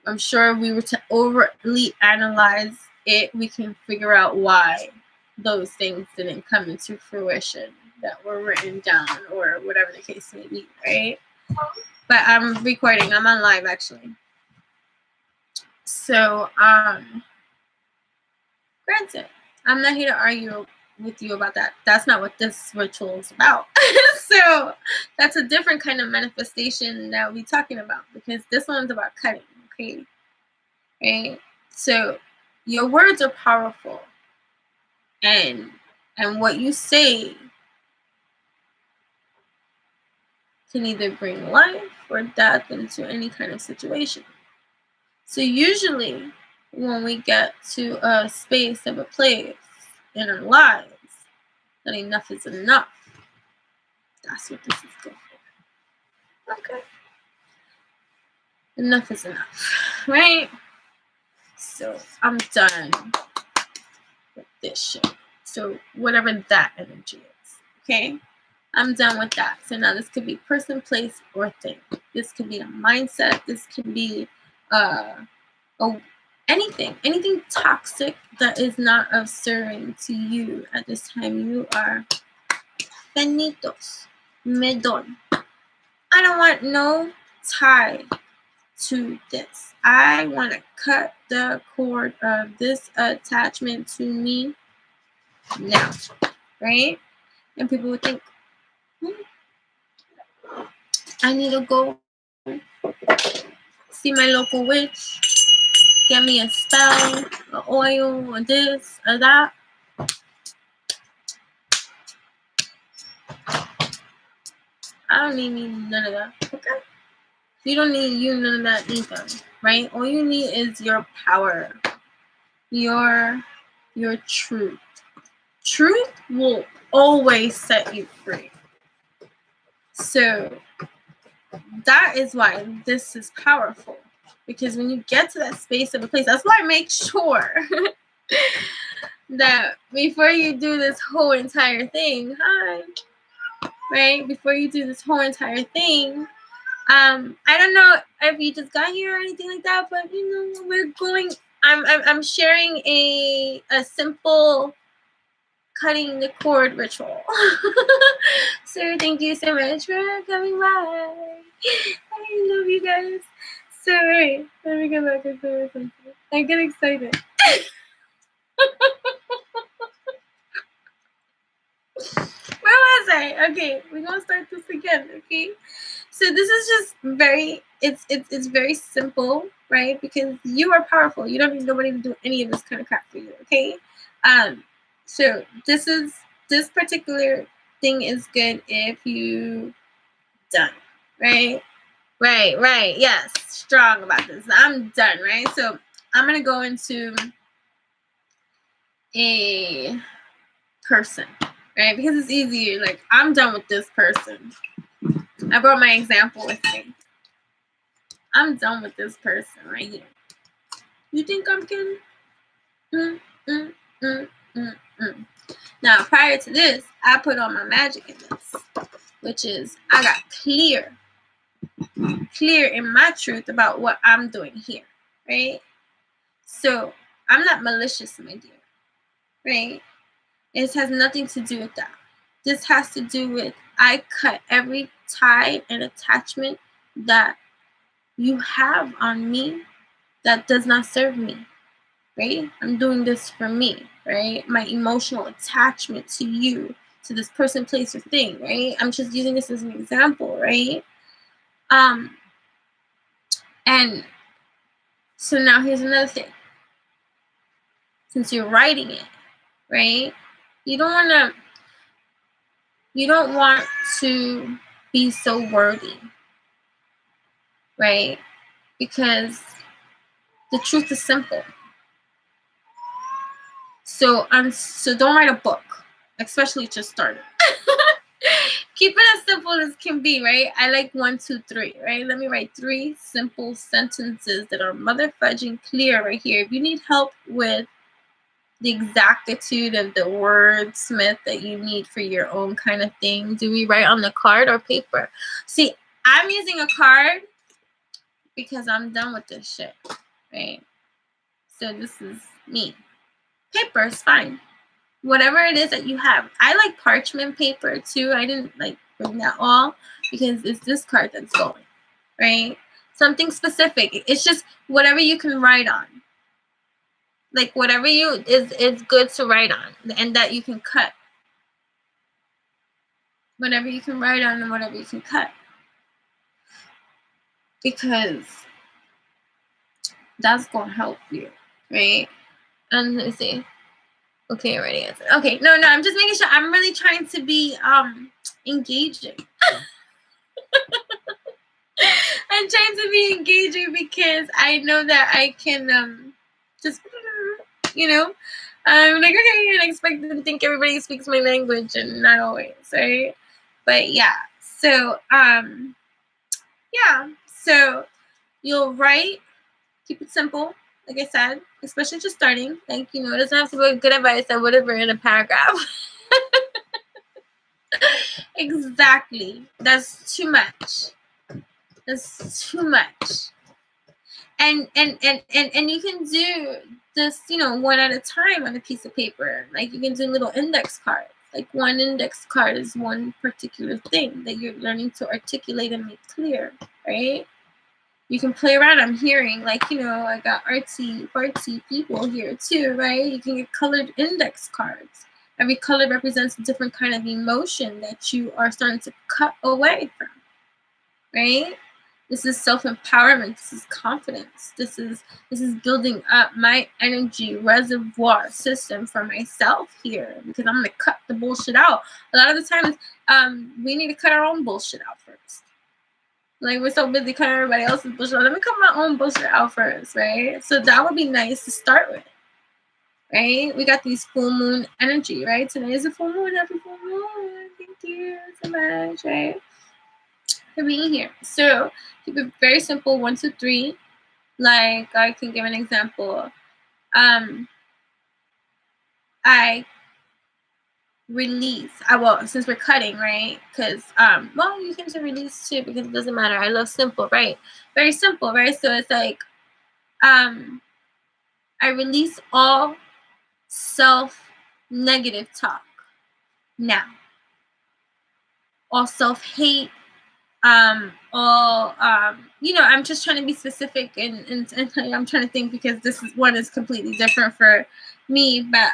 I'm sure if we were to overly analyze it, we can figure out why those things didn't come into fruition that were written down or whatever the case may be, right? But I'm recording. I'm on live, actually. So, granted, I'm not here to argue with you about that. That's not what this ritual is about. So that's a different kind of manifestation that we're talking about, because this one's about cutting, okay? Right? So your words are powerful, and what you say can either bring life or death into any kind of situation. So usually when we get to a space of a place in our lives that enough is enough, that's what this is good for. Okay. Enough is enough, right? So I'm done with this shit. So whatever that energy is, okay? I'm done with that. So now this could be person, place, or thing. This could be a mindset. This could be anything toxic that is not of serving to you at this time. You are benitos, medon. I don't want no tie to this. I want to cut the cord of this attachment to me now, right? And people would think, I need to go see my local witch, get me a spell, an oil, or this, or that. I don't need none of that, okay? You don't need none of that either, right? All you need is your power, your truth. Truth will always set you free. So that is why this is powerful. Because when you get to that space of a place, that's why I make sure that before you do this whole entire thing, right? Before you do this whole entire thing, I don't know if you just got here or anything like that, but we're going. I'm sharing a simple cutting the cord ritual. So thank you so much for coming by. I love you guys. So wait, let me go back and say something. I get excited. Where was I? Okay, we're gonna start this again. Okay, so this is just it's very simple, right? Because you are powerful. You don't need nobody to do any of this kind of crap for you. Okay, so this particular thing is good if you done, right? Right. Yes, strong about this. I'm done, right? So I'm gonna go into a person, right? Because it's easier. Like, I'm done with this person. I brought my example with me. I'm done with this person right here. You think I'm kidding? Mm, mm, mm, mm, mm. Now, prior to this, I put on my magic in this, which is I got clear in my truth about what I'm doing here, right? So I'm not malicious, my dear, right? It has nothing to do with that. This has to do with I cut every tie and attachment that you have on me that does not serve me, right? I'm doing this for me, right? My emotional attachment to you, to this person, place, or thing, right? I'm just using this as an example, right? And so now here's another thing. Since you're writing it, right? You don't want to be so worthy, right? Because the truth is simple. So don't write a book, especially just starting. Keep it as simple as can be, right? I like 1, 2, 3, right? Let me write 3 simple sentences that are mother fudging clear right here. If you need help with the exactitude of the wordsmith that you need for your own kind of thing, do we write on the card or paper? See, I'm using a card because I'm done with this shit, right? So this is me. Paper is fine. Whatever it is that you have. I like parchment paper too. I didn't like bring that all because it's this card that's going, right? Something specific. It's just whatever you can write on. Like whatever you is good to write on and that you can cut. Whatever you can write on and whatever you can cut. Because that's gonna help you, right? And let me see. Okay, already answered. Okay, no, I'm just making sure. I'm really trying to be engaging. I'm trying to be engaging because I know that I can just I'm like, okay, and I expect them to think everybody speaks my language and not always, right? But yeah. So so you'll write, keep it simple, like I said, especially just starting. Like, it doesn't have to be good advice. I would have written a paragraph. Exactly. That's too much. That's too much. And you can do this, one at a time on a piece of paper. Like you can do little index cards. Like one index card is one particular thing that you're learning to articulate and make clear, right? You can play around. I'm hearing I got artsy people here too, right? You can get colored index cards. Every color represents a different kind of emotion that you are starting to cut away from, right? This is self-empowerment. This is confidence. This is building up my energy reservoir system for myself here because I'm gonna cut the bullshit out. A lot of the times, we need to cut our own bullshit out first. Like we're so busy cutting everybody else's bullshit out. Let me cut my own bullshit out first, right? So that would be nice to start with, right? We got these full moon energy, right? Today is a full moon. Happy full moon. Thank you so much, right? For being here. So keep it very simple. 1, 2, 3. Like I can give an example. I release. Since we're cutting, right? Because you can say release too because it doesn't matter. I love simple, right? Very simple, right? So it's like I release all self-negative talk now. All self-hate, I'm just trying to be specific and I'm trying to think because this one is completely different for me, but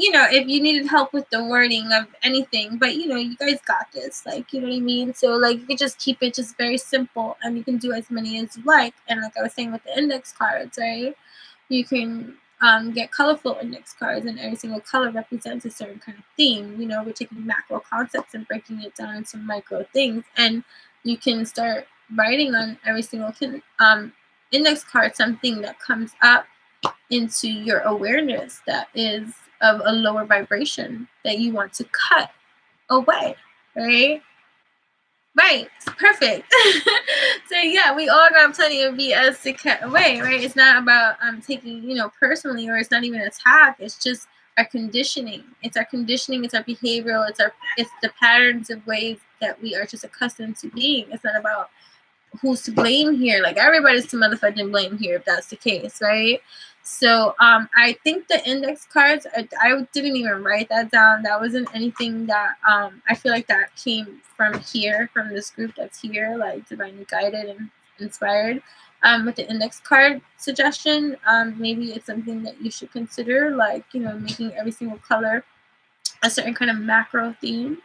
if you needed help with the wording of anything, but you guys got this, like, you know what I mean? So like you can just keep it just very simple and you can do as many as you like. And like I was saying with the index cards, right, you can get colorful index cards, and every single color represents a certain kind of theme. We're taking macro concepts and breaking it down into micro things, and you can start writing on every single index card something that comes up into your awareness that is of a lower vibration that you want to cut away, right? Right, perfect. So yeah, we all got plenty of BS to cut away, right? It's not about taking, personally, or it's not even an attack. It's just our conditioning. It's our conditioning. It's our behavioral. It's the patterns of ways that we are just accustomed to being. It's not about who's to blame here. Like, everybody's to motherfucking blame here if that's the case, right? So I think the index cards, I didn't even write that down. That wasn't anything that I feel like that came from here, from this group that's here, like divinely guided and inspired. With the index card suggestion, maybe it's something that you should consider, like, making every single color a certain kind of macro theme.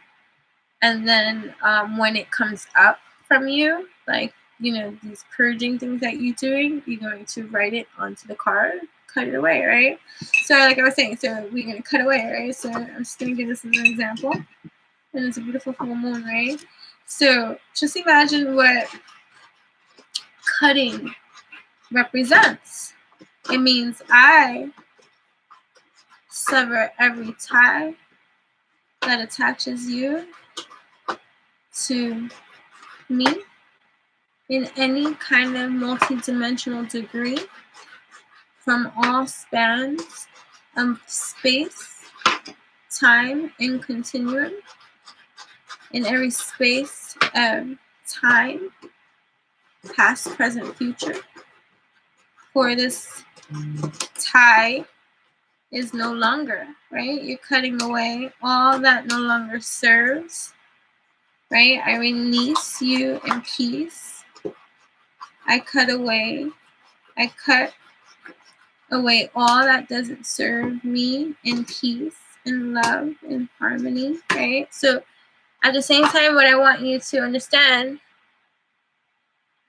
And then when it comes up from you, like, these purging things that you're doing, you're going to write it onto the card, cut it away, right? So like I was saying, so we're going to cut away, right? So I'm just going to give this as an example. And it's a beautiful full moon, right? So just imagine what cutting represents. It means I sever every tie that attaches you to me in any kind of multidimensional degree, from all spans of space, time, and continuum, in every space of time, past, present, future. For this tie is no longer, right? You're cutting away all that no longer serves, right? I release you in peace. I cut away all that doesn't serve me, in peace, in love, in harmony, right? So at the same time, what I want you to understand,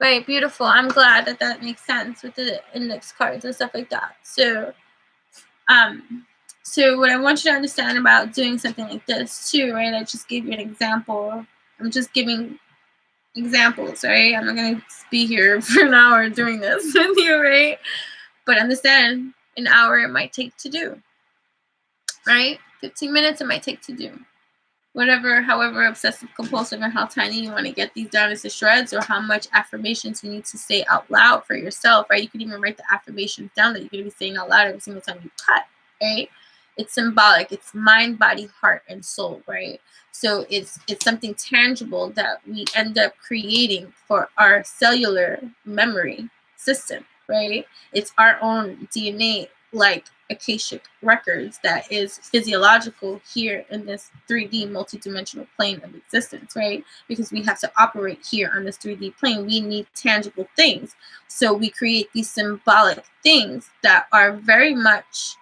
right, beautiful, I'm glad that makes sense with the index cards and stuff like that. So what I want you to understand about doing something like this too, right? I just gave you an example. I'm just giving examples, right? I'm not going to be here for an hour doing this with you, right? But understand, an hour it might take to do, right? 15 minutes it might take to do. Whatever, however obsessive compulsive and how tiny you want to get these down into shreds, or how much affirmations you need to say out loud for yourself, right? You can even write the affirmations down that you're going to be saying out loud every single time you cut, right? It's symbolic. It's mind, body, heart, and soul, right? So it's something tangible that we end up creating for our cellular memory system, right? It's our own DNA, like Akashic records, that is physiological here in this 3D multidimensional plane of existence, right? Because we have to operate here on this 3D plane. We need tangible things. So we create these symbolic things that are very much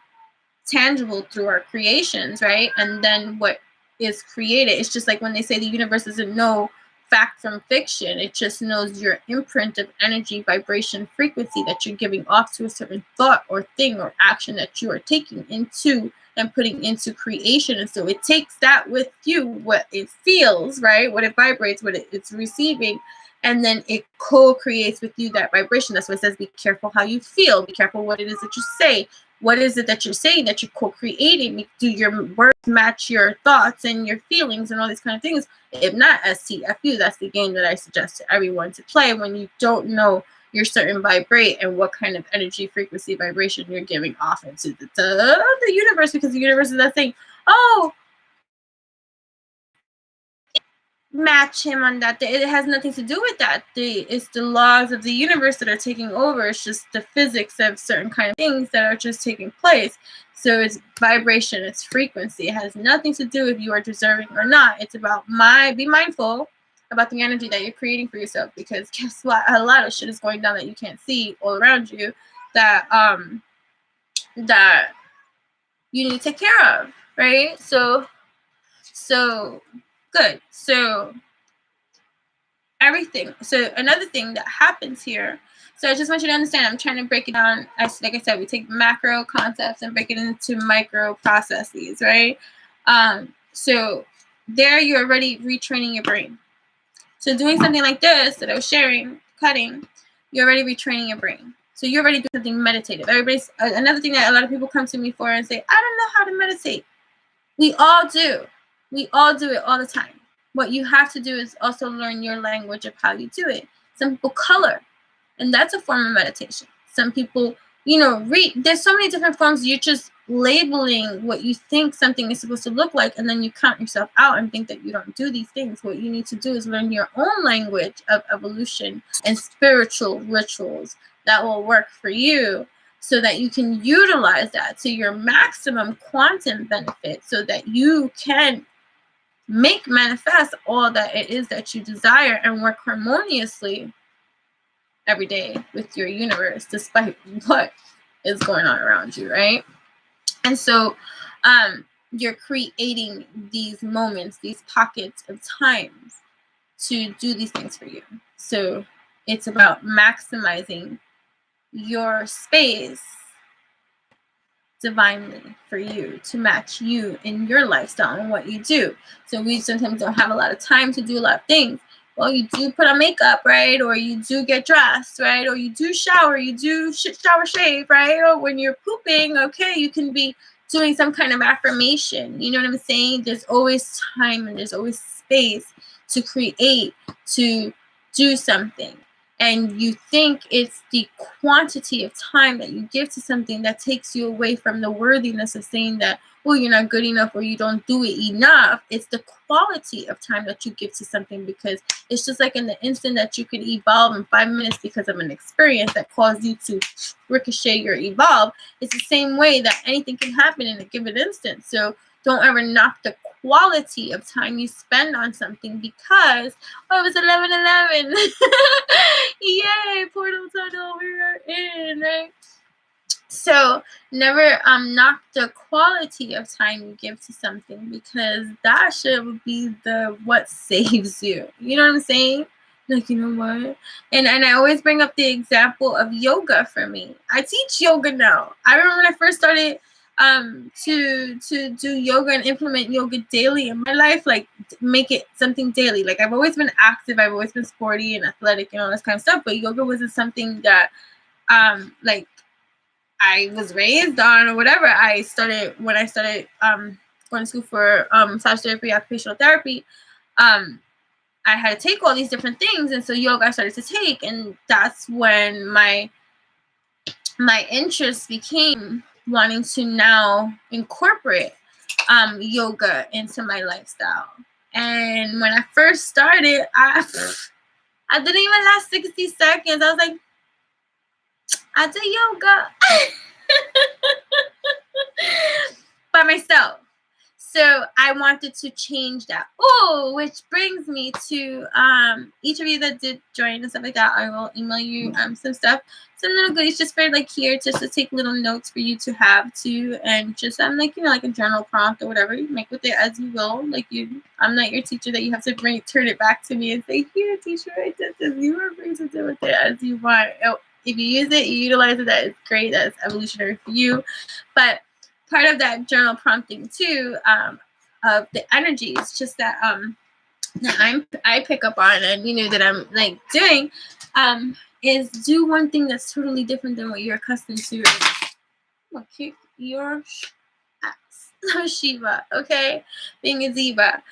tangible through our creations, right? And then what is created, it's just like when they say the universe doesn't know fact from fiction, it just knows your imprint of energy, vibration, frequency that you're giving off to a certain thought or thing or action that you are taking into and putting into creation. And so it takes that with you, what it feels, right? What it vibrates, what it's receiving, and then it co-creates with you that vibration. That's why it says be careful how you feel, be careful what it is that you say. What is it that you're saying that you're co-creating? Do your words match your thoughts and your feelings and all these kind of things? If not, STFU, that's the game that I suggest to everyone to play when you don't know your certain vibrate and what kind of energy, frequency, vibration you're giving off into the universe, because the universe is that thing. Oh, match him on that. It has nothing to do with that. It's the laws of the universe that are taking over. It's just the physics of certain kind of things that are just taking place. So it's vibration, it's frequency. It has nothing to do if you are deserving or not. It's about be mindful about the energy that you're creating for yourself, because guess what? A lot of shit is going down that you can't see all around you that that you need to take care of, right? So good. So everything. So another thing that happens here. So I just want you to understand, I'm trying to break it down. Like I said, we take macro concepts and break it into micro processes, right? So there you're already retraining your brain. So doing something like this that I was sharing, cutting, you're already retraining your brain. So you're already doing something meditative. Another thing that a lot of people come to me for and say, I don't know how to meditate. We all do. We all do it all the time. what you have to do is also learn your language of how you do it. Some people color, and that's a form of meditation. Some people, read. There's so many different forms. You're just labeling what you think something is supposed to look like, and then you count yourself out and think that you don't do these things. What you need to do is learn your own language of evolution and spiritual rituals that will work for you, so that you can utilize that to your maximum quantum benefit, so that you can make manifest all that it is that you desire and work harmoniously every day with your universe, despite what is going on around you, right? And so you're creating these moments, these pockets of times to do these things for you. So it's about maximizing your space divinely for you, to match you in your lifestyle and what you do. So we sometimes don't have a lot of time to do a lot of things. Well, you do put on makeup, right? Or you do get dressed, right? Or you do shower, you do shower shave, right? Or when you're pooping, okay, you can be doing some kind of affirmation. You know what I'm saying? There's always time and there's always space to create, to do something. And you think it's the quantity of time that you give to something that takes you away from the worthiness of saying that, oh, you're not good enough or you don't do it enough. It's the quality of time that you give to something, because it's just like in the instant that you could evolve in 5 minutes because of an experience that caused you to ricochet your evolve. It's the same way that anything can happen in a given instant. So don't ever knock the quality of time you spend on something because, oh, it was 11:11. Yay, portal tunnel, we're in, right? So never knock the quality of time you give to something, because that shit would be what saves you. You know what I'm saying? Like, you know what? And I always bring up the example of yoga for me. I teach yoga now. I remember when I first started to do yoga and implement yoga daily in my life, like make it something daily. Like I've always been active, I've always been sporty and athletic and all this kind of stuff, but yoga wasn't something that like I was raised on or whatever. When I started going to school for massage therapy, occupational therapy, I had to take all these different things, and so yoga I started to take, and that's when my interest became wanting to now incorporate yoga into my lifestyle. And when I first started, I didn't even last 60 seconds. I was like, I did yoga by myself. So I wanted to change that. Oh, which brings me to each of you that did join and stuff like that. I will email you some stuff, some little goodies just for like here, just to take little notes for you to have too, and just like like a journal prompt or whatever. You make with it as you will. Like I'm not your teacher that you have to turn it back to me and say, here, teacher, I did this. You are free to do with it as you want. If you use it, you utilize it. That is great. That is evolutionary for you. But part of that journal prompting too, of the energies, just that that I pick up on, and that I'm like doing, is do one thing that's totally different than what you're accustomed to. I'll kick your ass, Shiva. Okay, being a Ziva,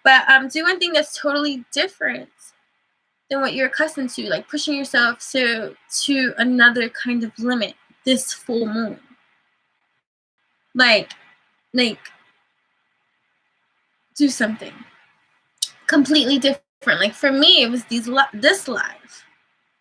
but do one thing that's totally different than what you're accustomed to, like pushing yourself to another kind of limit this full moon. Like do something completely different. Like for me, it was this live.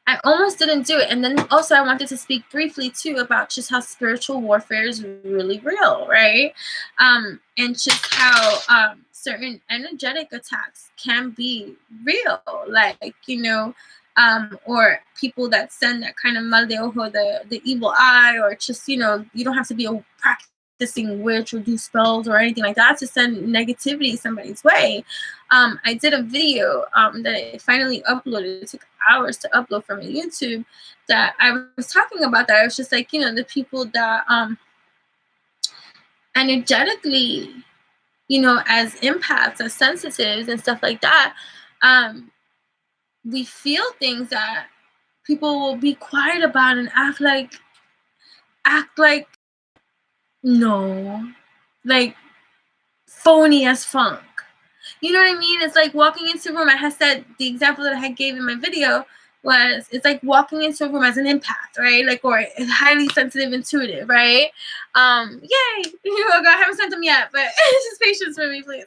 I almost didn't do it. And then also I wanted to speak briefly too about just how spiritual warfare is really real, right? And just how certain energetic attacks can be real, like, or people that send that kind of mal de ojo, the evil eye, or just, you don't have to be a practicing witch or do spells or anything like that to send negativity somebody's way. I did a video that I finally uploaded. It took hours to upload from YouTube, that I was talking about that. I was just like, the people that energetically, as empaths, as sensitives and stuff like that, we feel things that people will be quiet about and act like no, like phony as funk. you know what I mean? It's like walking into a room. I had said the example that I had gave in my video was it's like walking into a room as an empath, right? Like, or highly sensitive, intuitive, right? Yay! Oh God, I haven't sent them yet, but just patience with me, please.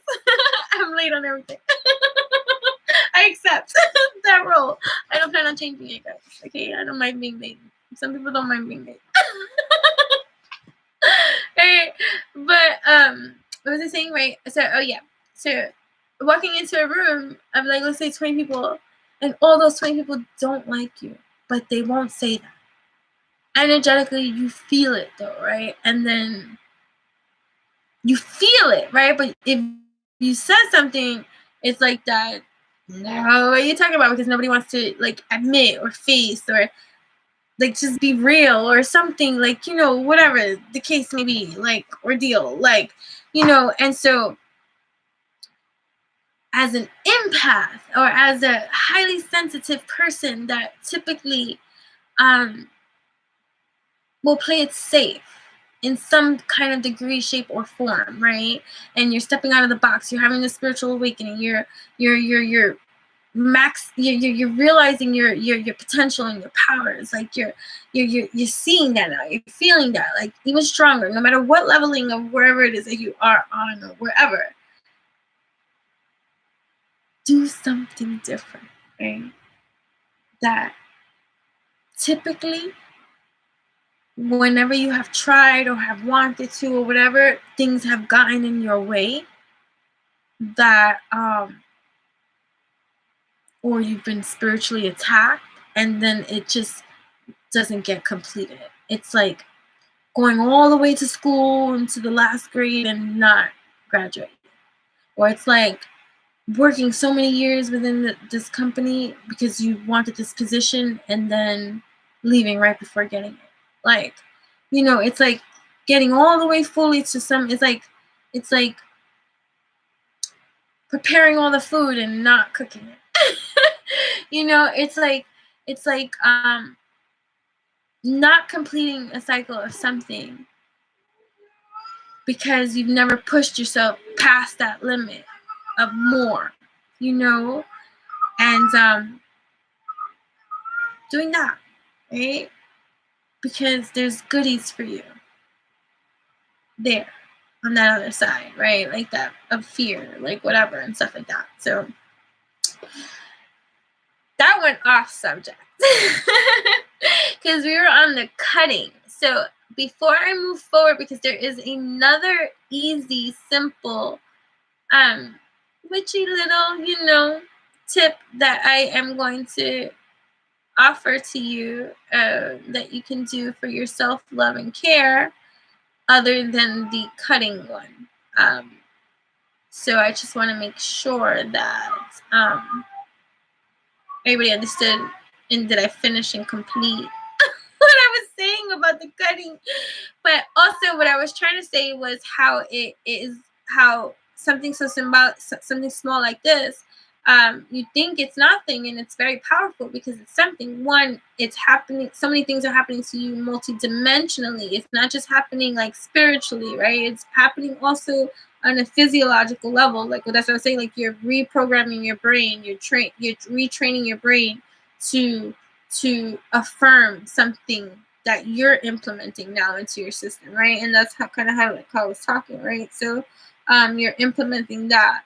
I'm late on everything. I accept that role. I don't plan on changing it, guys. Okay, I don't mind being late. Some people don't mind being late. Right, but what was I saying? Right. So, oh yeah. So, walking into a room of like, let's say 20 people, and all those 20 people don't like you, but they won't say that. Energetically, you feel it though, right? And then you feel it, right? But if you said something, it's like that. No, what are you talking about? Because nobody wants to like admit or face or like just be real or something, like, you know, whatever the case may be, like ordeal, like, you know. And so as an empath or as a highly sensitive person that typically um will play it safe in some kind of degree, shape, or form, right? And you're stepping out of the box, you're having a spiritual awakening, you're you're realizing your potential and your powers, like you're seeing that now, you're feeling that like even stronger, no matter what leveling of wherever it is that you are on or wherever. Do something different, right? That typically whenever you have tried or have wanted to or whatever, things have gotten in your way, that or you've been spiritually attacked, and then it just doesn't get completed. It's like going all the way to school into the last grade and not graduate. Or it's like working so many years within this company because you wanted this position and then leaving right before getting it. Like, you know, it's like getting all the way fully to some, it's like preparing all the food and not cooking it. You know, it's like not completing a cycle of something because you've never pushed yourself past that limit of more, you know, and doing that, right? Because there's goodies for you there on that other side, right? Like that of fear, like whatever and stuff like that. So that went off subject because we were on the cutting. So before I move forward, because there is another easy, simple, witchy little, you know, tip that I am going to offer to you that you can do for your self-love and care other than the cutting one. So I just want to make sure that everybody understood and did I finish and complete what I was saying about the cutting. But also what I was trying to say was how it is, how something so symbolic, something small like this, you think it's nothing and it's very powerful because it's something. One, it's happening, so many things are happening to you multidimensionally. It's not just happening like spiritually, right? It's happening also on a physiological level. Like, well, that's what I'm saying, like you're reprogramming your brain, you're retraining your brain to affirm something that you're implementing now into your system, right? And that's how like how I was talking, right? So you're implementing that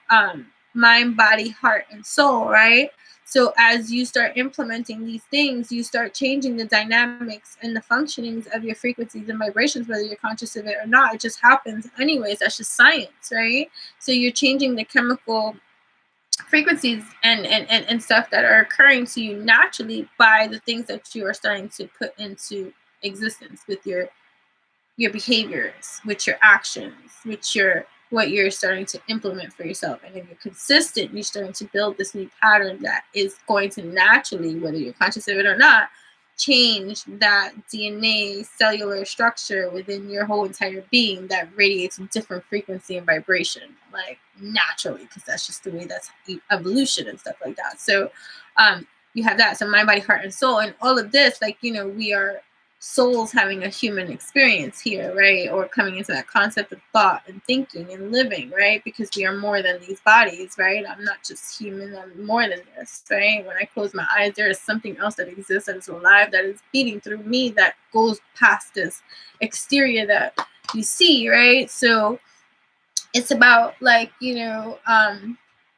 mind, body, heart, and soul, right? So as you start implementing these things, you start changing the dynamics and the functionings of your frequencies and vibrations, whether you're conscious of it or not. It just happens anyways. That's just science, right? So you're changing the chemical frequencies and stuff that are occurring to you naturally by the things that you are starting to put into existence with your behaviors, with your actions, with your what you're starting to implement for yourself. And if you're consistent, you're starting to build this new pattern that is going to naturally, whether you're conscious of it or not, change that DNA cellular structure within your whole entire being that radiates a different frequency and vibration, like naturally, because that's just the way that's evolution and stuff like that. So you have that. So mind, body, heart, and soul, and all of this, like, you know, we are souls having a human experience here, right? Or coming into that concept of thought and thinking and living, right? Because we are more than these bodies, right? I'm not just human, I'm more than this, right? When I close my eyes, there is something else that exists, that is alive, that is beating through me, that goes past this exterior that you see, right? So it's about, like,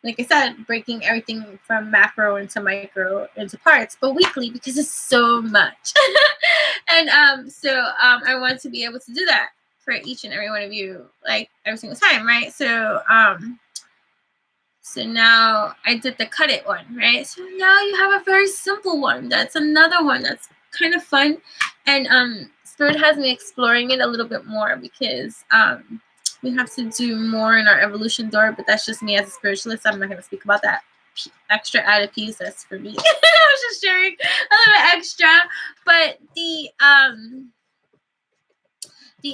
like I said, breaking everything from macro into micro into parts, but weekly, because it's so much. And I want to be able to do that for each and every one of you, like, every single time, right? So now I did the cut it one, right? So now you have a very simple one. That's another one that's kind of fun. And Spirit has me exploring it a little bit more, because we have to do more in our evolution door, but that's just me as a spiritualist. I'm not going to speak about that extra added piece. That's for me. I was just sharing a little bit extra. But the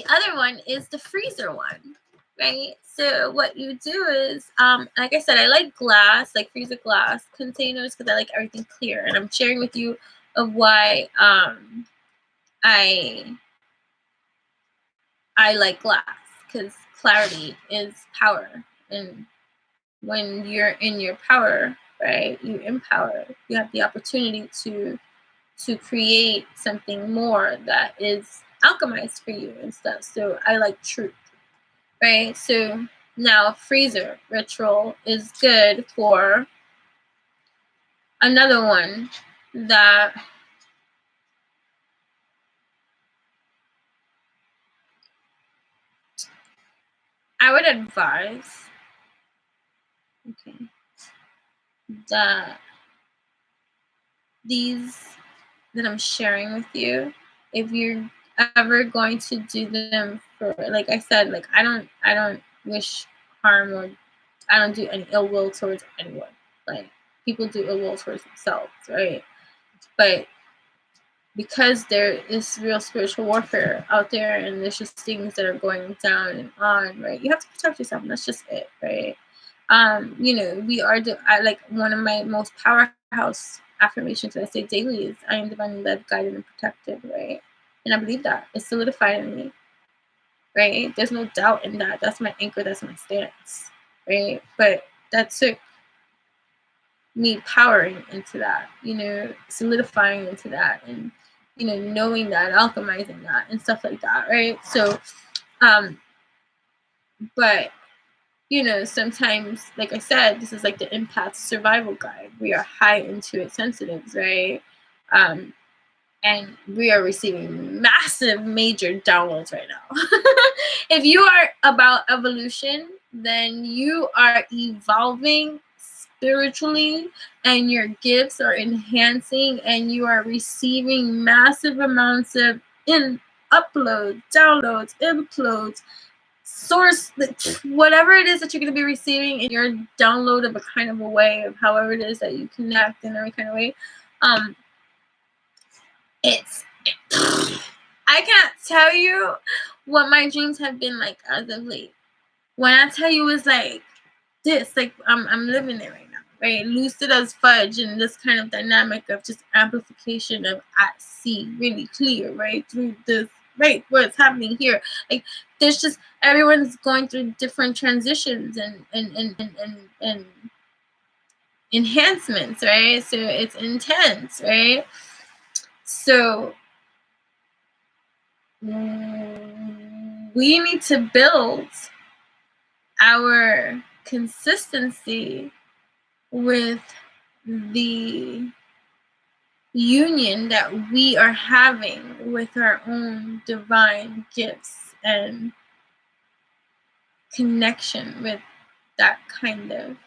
other one is the freezer one, right? So what you do is, like I said, I like glass, like freezer glass containers, because I like everything clear. And I'm sharing with you of why I like glass, because clarity is power. And when you're in your power, right, you empower. You have the opportunity to create something more that is alchemized for you and stuff. So I like truth, right? So now freezer ritual is good for another one that I would advise, okay, that these that I'm sharing with you, if you're ever going to do them for, like I said, like I don't wish harm, or I don't do any ill will towards anyone. Like, people do ill will towards themselves, right? But because there is real spiritual warfare out there, and there's just things that are going down and on, right? You have to protect yourself, and that's just it, right? We are like, one of my most powerhouse affirmations that I say daily is, I am divinely led, guided, and protected, right? And I believe that it's solidified in me, right? There's no doubt in that. That's my anchor, that's my stance, right? But that took me powering into that, solidifying into that, and knowing that, alchemizing that, and stuff like that, right? So but sometimes, like I said, this is like the empath survival guide. We are high intuitive sensitives, right? And we are receiving massive, major downloads right now. If you are about evolution, then you are evolving spiritually, and your gifts are enhancing, and you are receiving massive amounts of uploads, downloads, implodes, source, whatever it is that you're going to be receiving in your download of a kind of a way, of however it is that you connect in every kind of way. It's I can't tell you what my dreams have been like as of late. When I tell you it's like this, like I'm living it right now, right? Lucid as fudge, and this kind of dynamic of just amplification of I see really clear, right, through this, right, what's happening here. Like, there's just, everyone's going through different transitions and enhancements, right? So it's intense, right? So we need to build our consistency with the union that we are having with our own divine gifts and connection with that kind of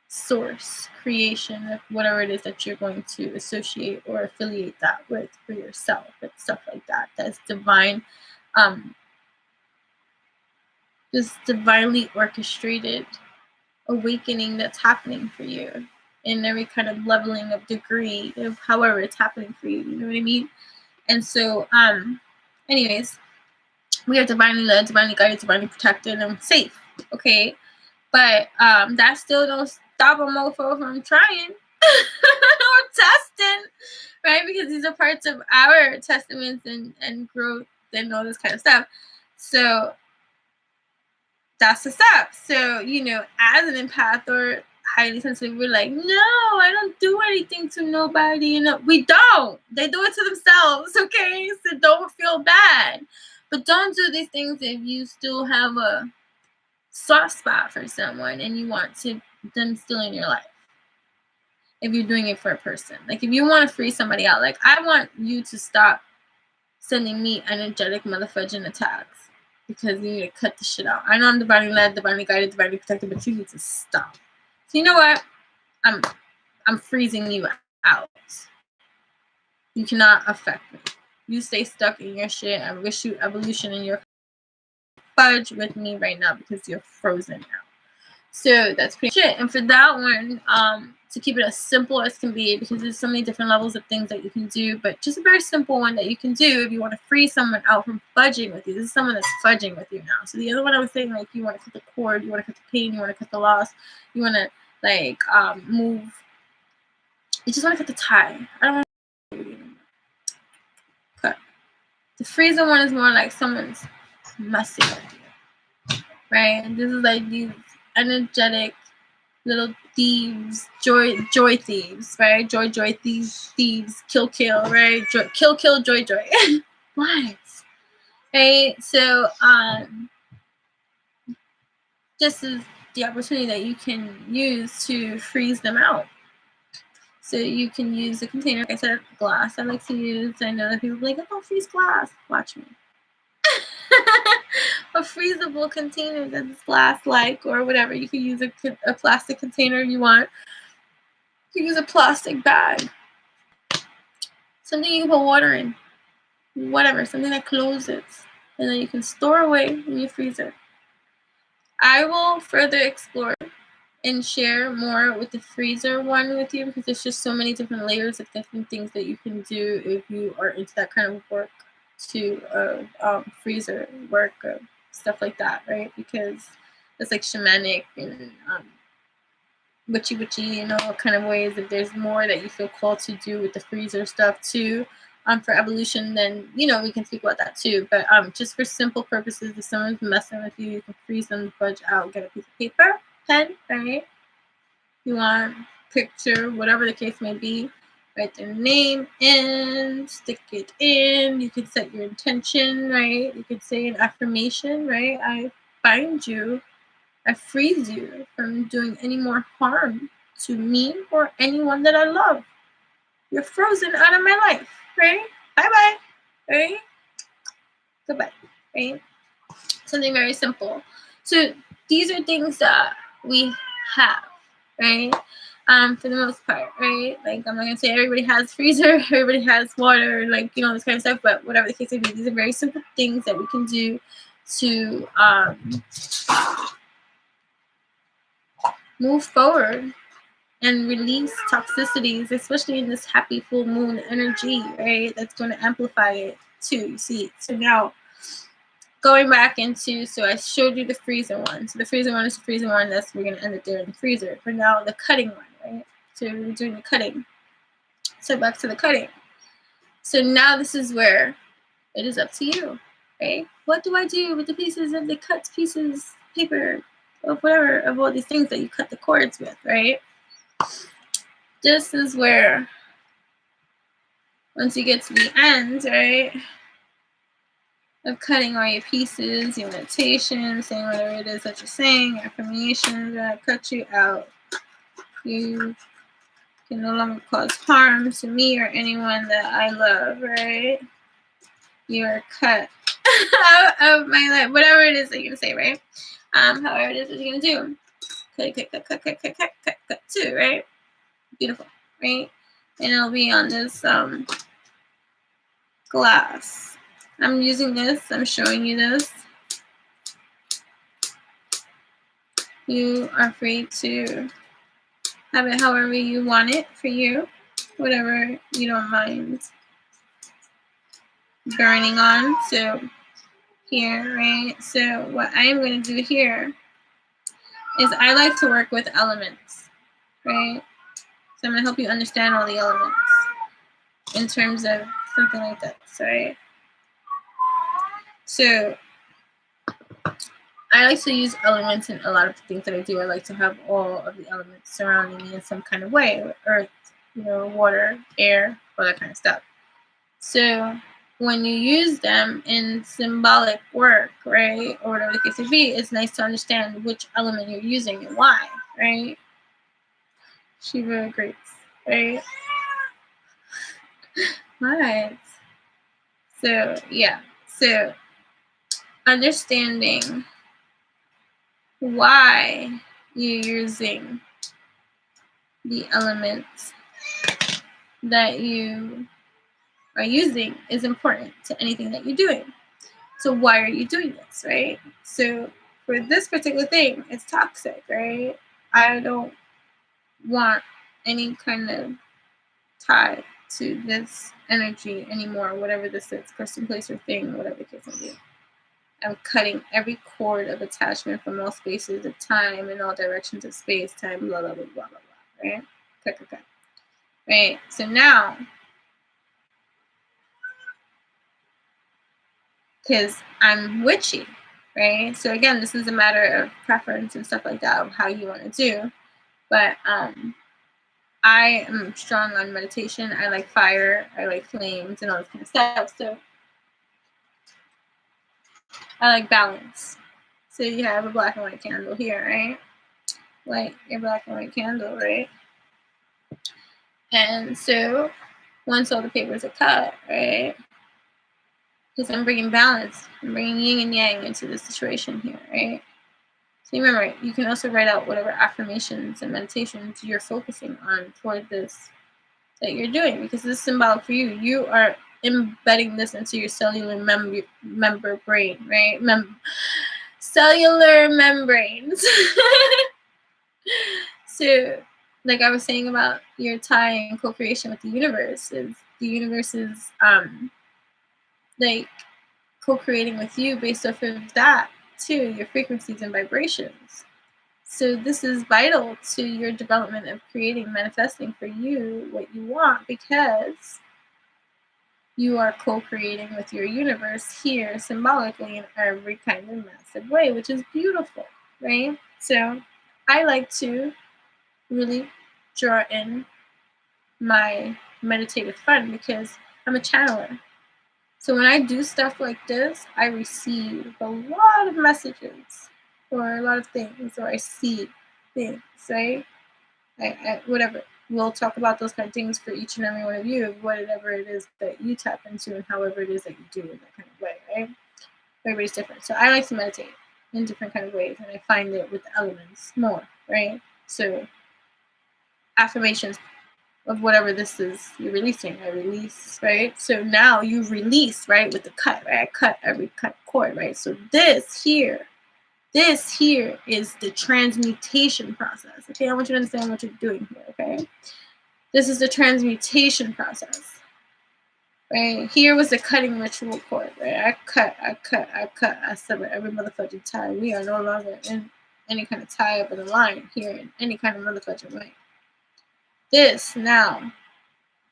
source creation of whatever it is that you're going to associate or affiliate that with for yourself, and stuff like that. That's divine, this divinely orchestrated awakening that's happening for you in every kind of leveling of degree of however it's happening for you. You know what I mean? And so, anyways, we are divinely led, divinely guided, divinely protected, and safe. Okay. But that still don't stop a mofo from trying or testing, right? Because these are parts of our testaments and growth and all this kind of stuff. So that's the stuff. So, you know, as an empath or highly sensitive, we're like, no, I don't do anything to nobody. You know, we don't. They do it to themselves, okay? So don't feel bad. But don't do these things if you still have a soft spot for someone and you want them still in your life. If you're doing it for a person. Like, if you want to free somebody out, like, I want you to stop sending me energetic motherfudging attacks. Because you need to cut the shit out. I know I'm divinely led, divinely guided, divinely protected, but you need to stop. So you know what? I'm freezing you out. You cannot affect me. You stay stuck in your shit. I wish you evolution in your fudge with me right now because you're frozen out. So that's pretty much it. And for that one, to keep it as simple as can be, because there's so many different levels of things that you can do, but just a very simple one that you can do if you want to free someone out from fudging with you. This is someone that's fudging with you now. So the other one I was saying, like, you want to cut the cord, you want to cut the pain, you want to cut the loss, you want to, like, move. You just want to cut the tie. I don't want to cut. The freezer one is more like someone's messing with you, right? And this is like these energetic little thieves, joy thieves, right? Joy thieves, kill, right? Kill, joy. What? Right? So this is the opportunity that you can use to freeze them out. So you can use a container, like I said, glass I like to use. I know that people are like, oh, freeze glass. Watch me. A freezable container that's glass-like or whatever. You can use a plastic container if you want. You can use a plastic bag. Something you can put water in. Whatever. Something that closes. And then you can store away in your freezer. I will further explore and share more with the freezer one with you because there's just so many different layers of different things that you can do if you are into that kind of work to freezer work, stuff like that, right? Because it's like shamanic and witchy, you know, kind of ways. If there's more that you feel called to do with the freezer stuff too, for evolution, then, you know, we can speak about that too. But just for simple purposes, if someone's messing with you, you can freeze them, fudge out, get a piece of paper, pen, right? You want picture, whatever the case may be, write their name in, stick it in. You could set your intention, right? You could say an affirmation, right? I find you, I freeze you from doing any more harm to me or anyone that I love. You're frozen out of my life, right? Bye-bye, right? Goodbye, right? Something very simple. So these are things that we have, right? For the most part, right? Like, I'm not gonna say everybody has freezer, everybody has water, like, you know, this kind of stuff, but whatever the case may be, these are very simple things that we can do to move forward and release toxicities, especially in this happy full moon energy, right? That's going to amplify it too, you see. So now, going back into, so I showed you the freezer one. So the freezer one is the freezer one. That's, we're going to end it there in the freezer. But now the cutting one, right? So we're doing the cutting. So back to the cutting. So now this is where it is up to you, right? What do I do with the pieces of the cut pieces, paper, or whatever, of all these things that you cut the cords with, right? This is where, once you get to the end, right, of cutting all your pieces, your meditation, saying whatever it is that you're saying, affirmations that cut you out. You can no longer cause harm to me or anyone that I love, right? You are cut out of my life, whatever it is that you're going to say, right? However it is that you're going to do. Cut, too, right? Beautiful, right? And it'll be on this glass. I'm using this. I'm showing you this. You are free to have it however you want it for you, whatever you don't mind burning on. So here, right? So what I'm going to do here is I like to work with elements, right? So I'm going to help you understand all the elements. in terms of something like this, right? So I like to use elements in a lot of the things that I do. I like to have all of the elements surrounding me in some kind of way. Earth, water, air, all that kind of stuff. So when you use them in symbolic work, right, or whatever the case may be, it's nice to understand which element you're using and why, right? Shiva agrees, right? Right. So yeah. So understanding why you're using the elements that you are using is important to anything that you're doing. So why are you doing this, right? So for this particular thing, it's toxic, right? I don't want any kind of tie to this energy anymore, whatever this is, person, place, or thing, whatever the case may be. I'm cutting every cord of attachment from all spaces of time and all directions of space, time, blah, blah, blah, blah, blah, blah, right? Cut, cut, cut. Right? So now, because I'm witchy, right? So again, this is a matter of preference and stuff like that, of how you want to do. But I am strong on meditation. I like fire. I like flames and all this kind of stuff. So I like balance. So you have a black and white candle here, right? Light your black and white candle, right? And so once all the papers are cut, right? Because I'm bringing balance. I'm bringing yin and yang into the situation here, right? So remember, you can also write out whatever affirmations and meditations you're focusing on for this that you're doing, because this is symbolic for you. You are embedding this into your cellular member brain, right? Cellular membranes. So, like I was saying about your tie and co-creation with the universe, is the universe is like co-creating with you based off of that too, your frequencies and vibrations. So this is vital to your development of creating, manifesting for you what you want, because you are co-creating with your universe here symbolically in every kind of massive way, which is beautiful, right? So I like to really draw in my meditative fun because I'm a channeler. So when I do stuff like this, I receive a lot of messages or a lot of things, or I see things, right? Whatever. We'll talk about those kind of things for each and every one of you, whatever it is that you tap into and however it is that you do in that kind of way, right? Everybody's different. So I like to meditate in different kind of ways, and I find it with the elements more, right? So affirmations of whatever this is you're releasing. I release, right? So now you release, right, with the cut, right? I cut every cut cord, right? So this here is the transmutation process. Okay, I want you to understand what you're doing here, okay? This is the transmutation process. Right? Here was the cutting ritual cord, right? I cut, I sever every motherfucking tie. We are no longer in any kind of tie up in the line here in any kind of motherfucking way. This now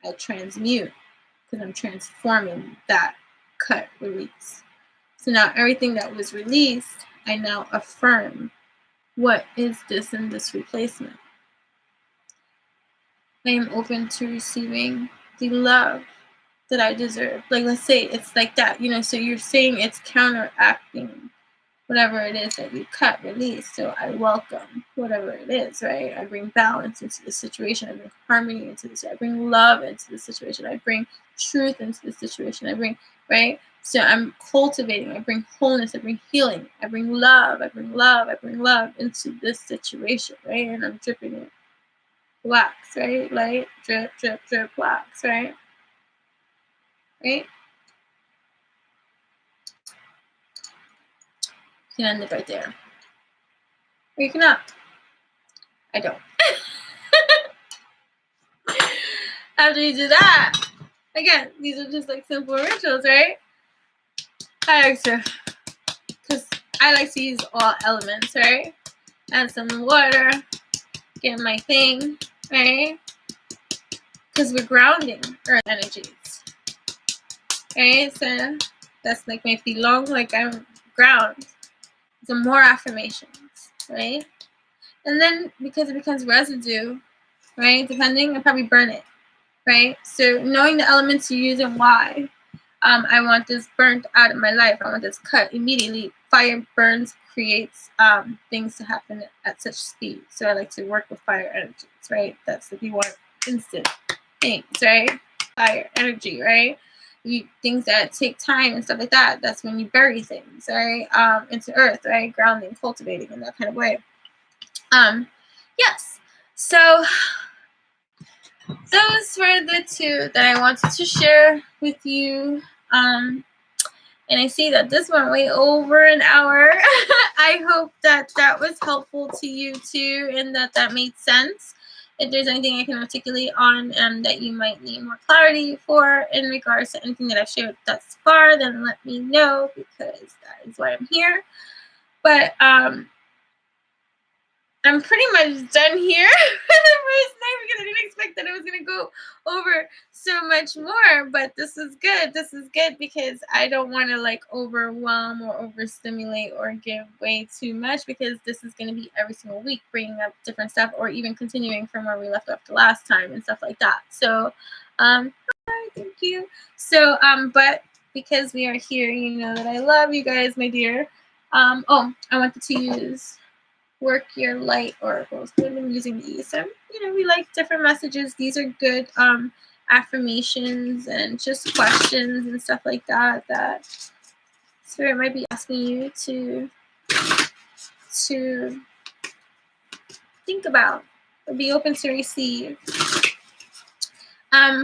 I transmute, because I'm transforming that cut release. So now everything that was released, I now affirm. What is this in this replacement? I am open to receiving the love that I deserve. Like, let's say it's like that, so you're saying it's counteracting whatever it is that you cut, release. So I welcome whatever it is, right? I bring balance into the situation. I bring harmony into this. I bring love into the situation. I bring truth into the situation. I bring, right? So I'm cultivating. I bring wholeness. I bring healing. I bring love. I bring love. I bring love into this situation, right? And I'm dripping it. Blocks, right? Light, drip, drip, drip, blocks, right? Right? You can end it right there. Or you cannot. I don't. After you do that, again, these are just like simple rituals, right? I extra, because I like to use all elements, right? Add some water, get my thing, right? because we're grounding earth energies. Right? So that's like my feet long, like I'm ground. So more affirmations, right? And then because it becomes residue, right? Depending, I'll probably burn it, right? So knowing the elements you use and why. I want this burnt out of my life. I want this cut immediately. Fire burns, creates things to happen at such speed. So I like to work with fire energies, right? That's if you want instant things, right? Fire energy, right? Things that take time and stuff like that. That's when you bury things, right? Into earth, right? Grounding, cultivating in that kind of way. Yes. So those were the two that I wanted to share with you. And I see that this went way over an hour. I hope that that was helpful to you too, and that made sense. If there's anything I can articulate on that you might need more clarity for in regards to anything that I've shared thus far, then let me know, because that is why I'm here. But I'm pretty much done here for the first night, because I didn't expect that I was going to go over so much more. But this is good. This is good because I don't want to like overwhelm or overstimulate or give way too much, because this is going to be every single week bringing up different stuff, or even continuing from where we left off the last time and stuff like that. So, hi, thank you. So, but because we are here, you know that I love you guys, my dear. Oh, I wanted to use Work Your Light oracles. I've been using these. So, we like different messages. These are good affirmations and just questions and stuff like that that Spirit might be asking you to think about or be open to receive.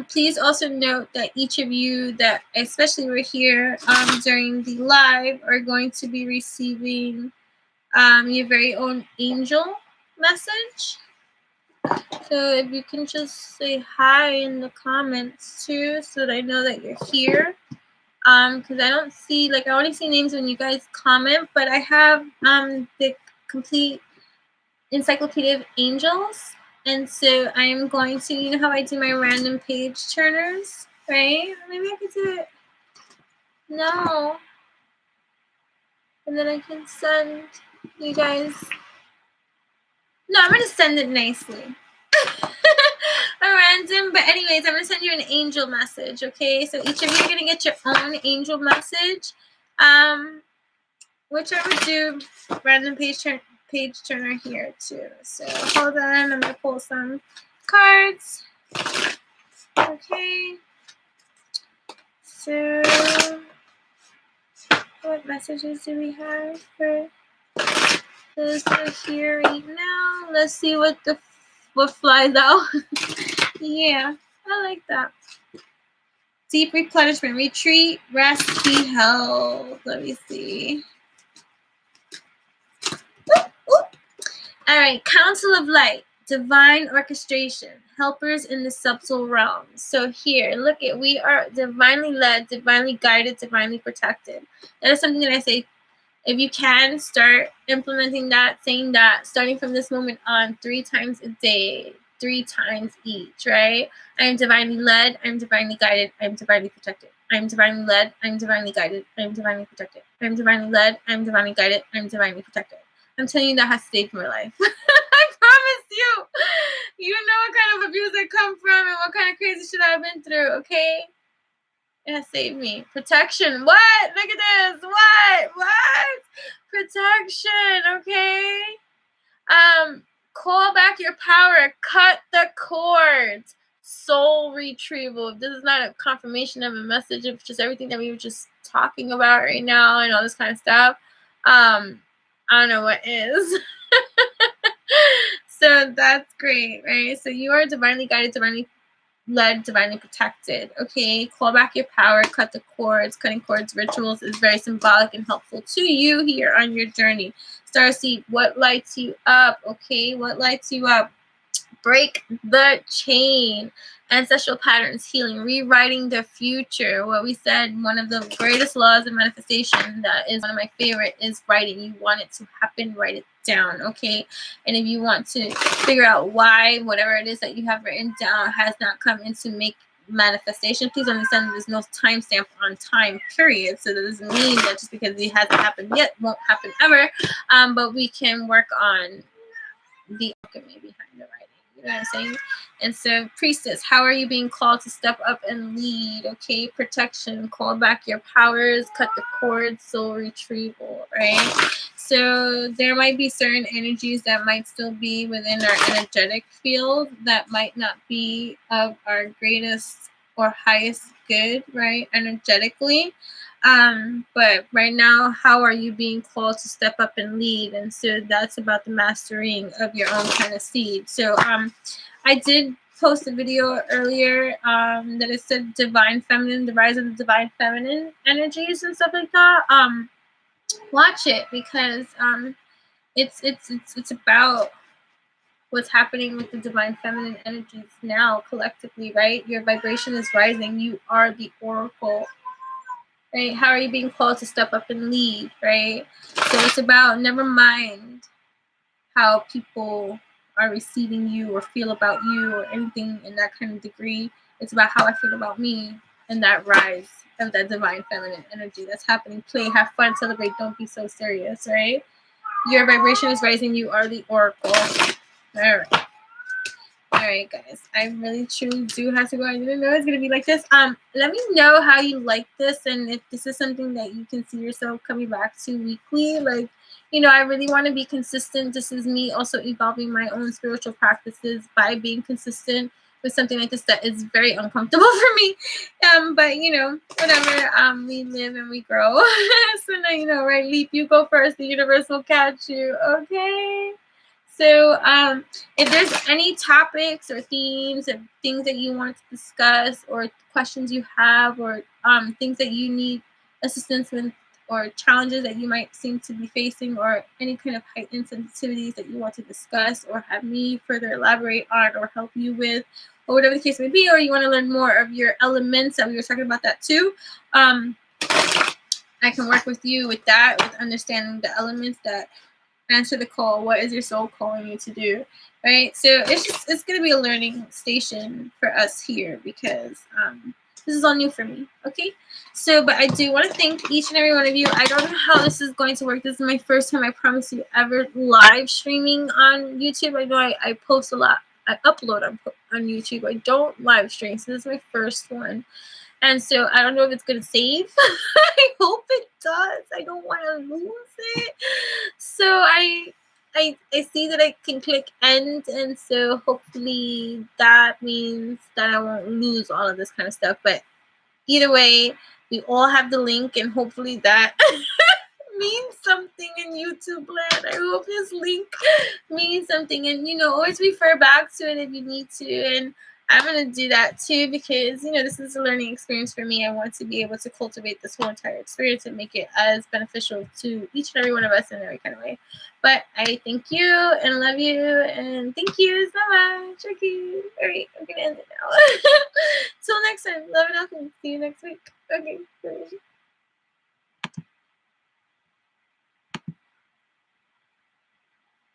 Please also note that each of you that especially were here during the live are going to be receiving your very own angel message. So if you can just say hi in the comments too, so that I know that you're here. Because I don't see, I only see names when you guys comment, but I have the complete encyclopedia of angels. And so I am going to, you know how I do my random page turners, right? Maybe I could do it. No. And then I can send you guys. No, I'm going to send it nicely. A random, but anyways, I'm going to send you an angel message, okay? So each of you are going to get your own angel message. Which I would do random page turner here too. So hold on, I'm going to pull some cards. Okay. So what messages do we have for those that are here right now? Let's see what flies out. Yeah, I like that. Deep replenishment, retreat, rest, be held. Let me see. All right, Council of Light, divine orchestration, helpers in the subtle realms. So here, look at, we are divinely led, divinely guided, divinely protected. That is something that I say, if you can, start implementing that, saying that, starting from this moment on 3 times a day, 3 times each, right? I am divinely led, I am divinely guided, I am divinely protected. I am divinely led, I am divinely guided, I am divinely protected. I am divinely led, I am divinely guided, I am divinely protected. I'm telling you, that has saved my life. I promise you. You know what kind of abuse I come from and what kind of crazy shit I've been through, okay? It has saved me. Protection. What? Look at this. What? Protection, okay? Call back your power. Cut the cords. Soul retrieval. If this is not a confirmation of a message of just everything that we were just talking about right now and all this kind of stuff, I don't know what is. So that's great, right? So you are divinely guided, divinely led, divinely protected. Okay, call back your power, cut the cords. Cutting cords rituals is very symbolic and helpful to you here on your journey. Starseed, what lights you up? Okay, what lights you up? Break the chain. Ancestral patterns, healing, rewriting the future. What we said, one of the greatest laws of manifestation, that is one of my favorite, is writing. You want it to happen, write it down, okay? And if you want to figure out why whatever it is that you have written down has not come into make manifestation, please understand that there's no timestamp on time period. So that doesn't mean that just because it hasn't happened yet won't happen ever. But we can work on the alchemy behind the writing. You know what I'm saying? And so, priestess, how are you being called to step up and lead? Okay, protection, call back your powers, cut the cord, soul retrieval, right? So there might be certain energies that might still be within our energetic field that might not be of our greatest or highest good, right? Energetically. But right now, how are you being called to step up and lead? And so that's about the mastering of your own kind of seed. So I did post a video earlier that it said divine feminine, the rise of the divine feminine energies and stuff like that. Watch it because it's about what's happening with the divine feminine energies now collectively, right? Your vibration is rising. You are the oracle. Right? How are you being called to step up and lead, right? So it's about never mind how people are receiving you or feel about you or anything in that kind of degree. It's about how I feel about me and that rise of that divine feminine energy that's happening. Play, have fun, celebrate, don't be so serious, right? Your vibration is rising, you are the oracle. All right. All right, guys. I really truly do have to go. I didn't know it's gonna be like this. Let me know how you like this and if this is something that you can see yourself coming back to weekly. Like, you know, I really want to be consistent. This is me also evolving my own spiritual practices by being consistent with something like this that is very uncomfortable for me. But you know, whatever. We live and we grow. So now you know, right? Leap, you go first. The universe will catch you. Okay. So, if there's any topics or themes or things that you want to discuss or questions you have or things that you need assistance with or challenges that you might seem to be facing or any kind of heightened sensitivities that you want to discuss or have me further elaborate on or help you with or whatever the case may be, or you want to learn more of your elements, and we were talking about that too, I can work with you with that, with understanding the elements that answer the call. What is your soul calling you to do, right? So it's going to be a learning station for us here because this is all new for me. Okay, so but I do want to thank each and every one of you. I don't know how this is going to work. This is my first time, I promise you, ever live streaming on YouTube. I know I post a lot, I upload on YouTube. I don't live stream, so this is my first one. And so I don't know if it's going to save. I hope it does. I don't want to lose it. So I see that I can click end. And so hopefully that means that I won't lose all of this kind of stuff. But either way, we all have the link and hopefully that means something in YouTube land. I hope this link means something. And, you know, always refer back to it if you need to. And I'm going to do that too because, you know, this is a learning experience for me. I want to be able to cultivate this whole entire experience and make it as beneficial to each and every one of us in every kind of way. But I thank you and love you and thank you so much. Okay. All right. I'm going to end it now. Till next time. Love and welcome. See you next week. Okay. Bye.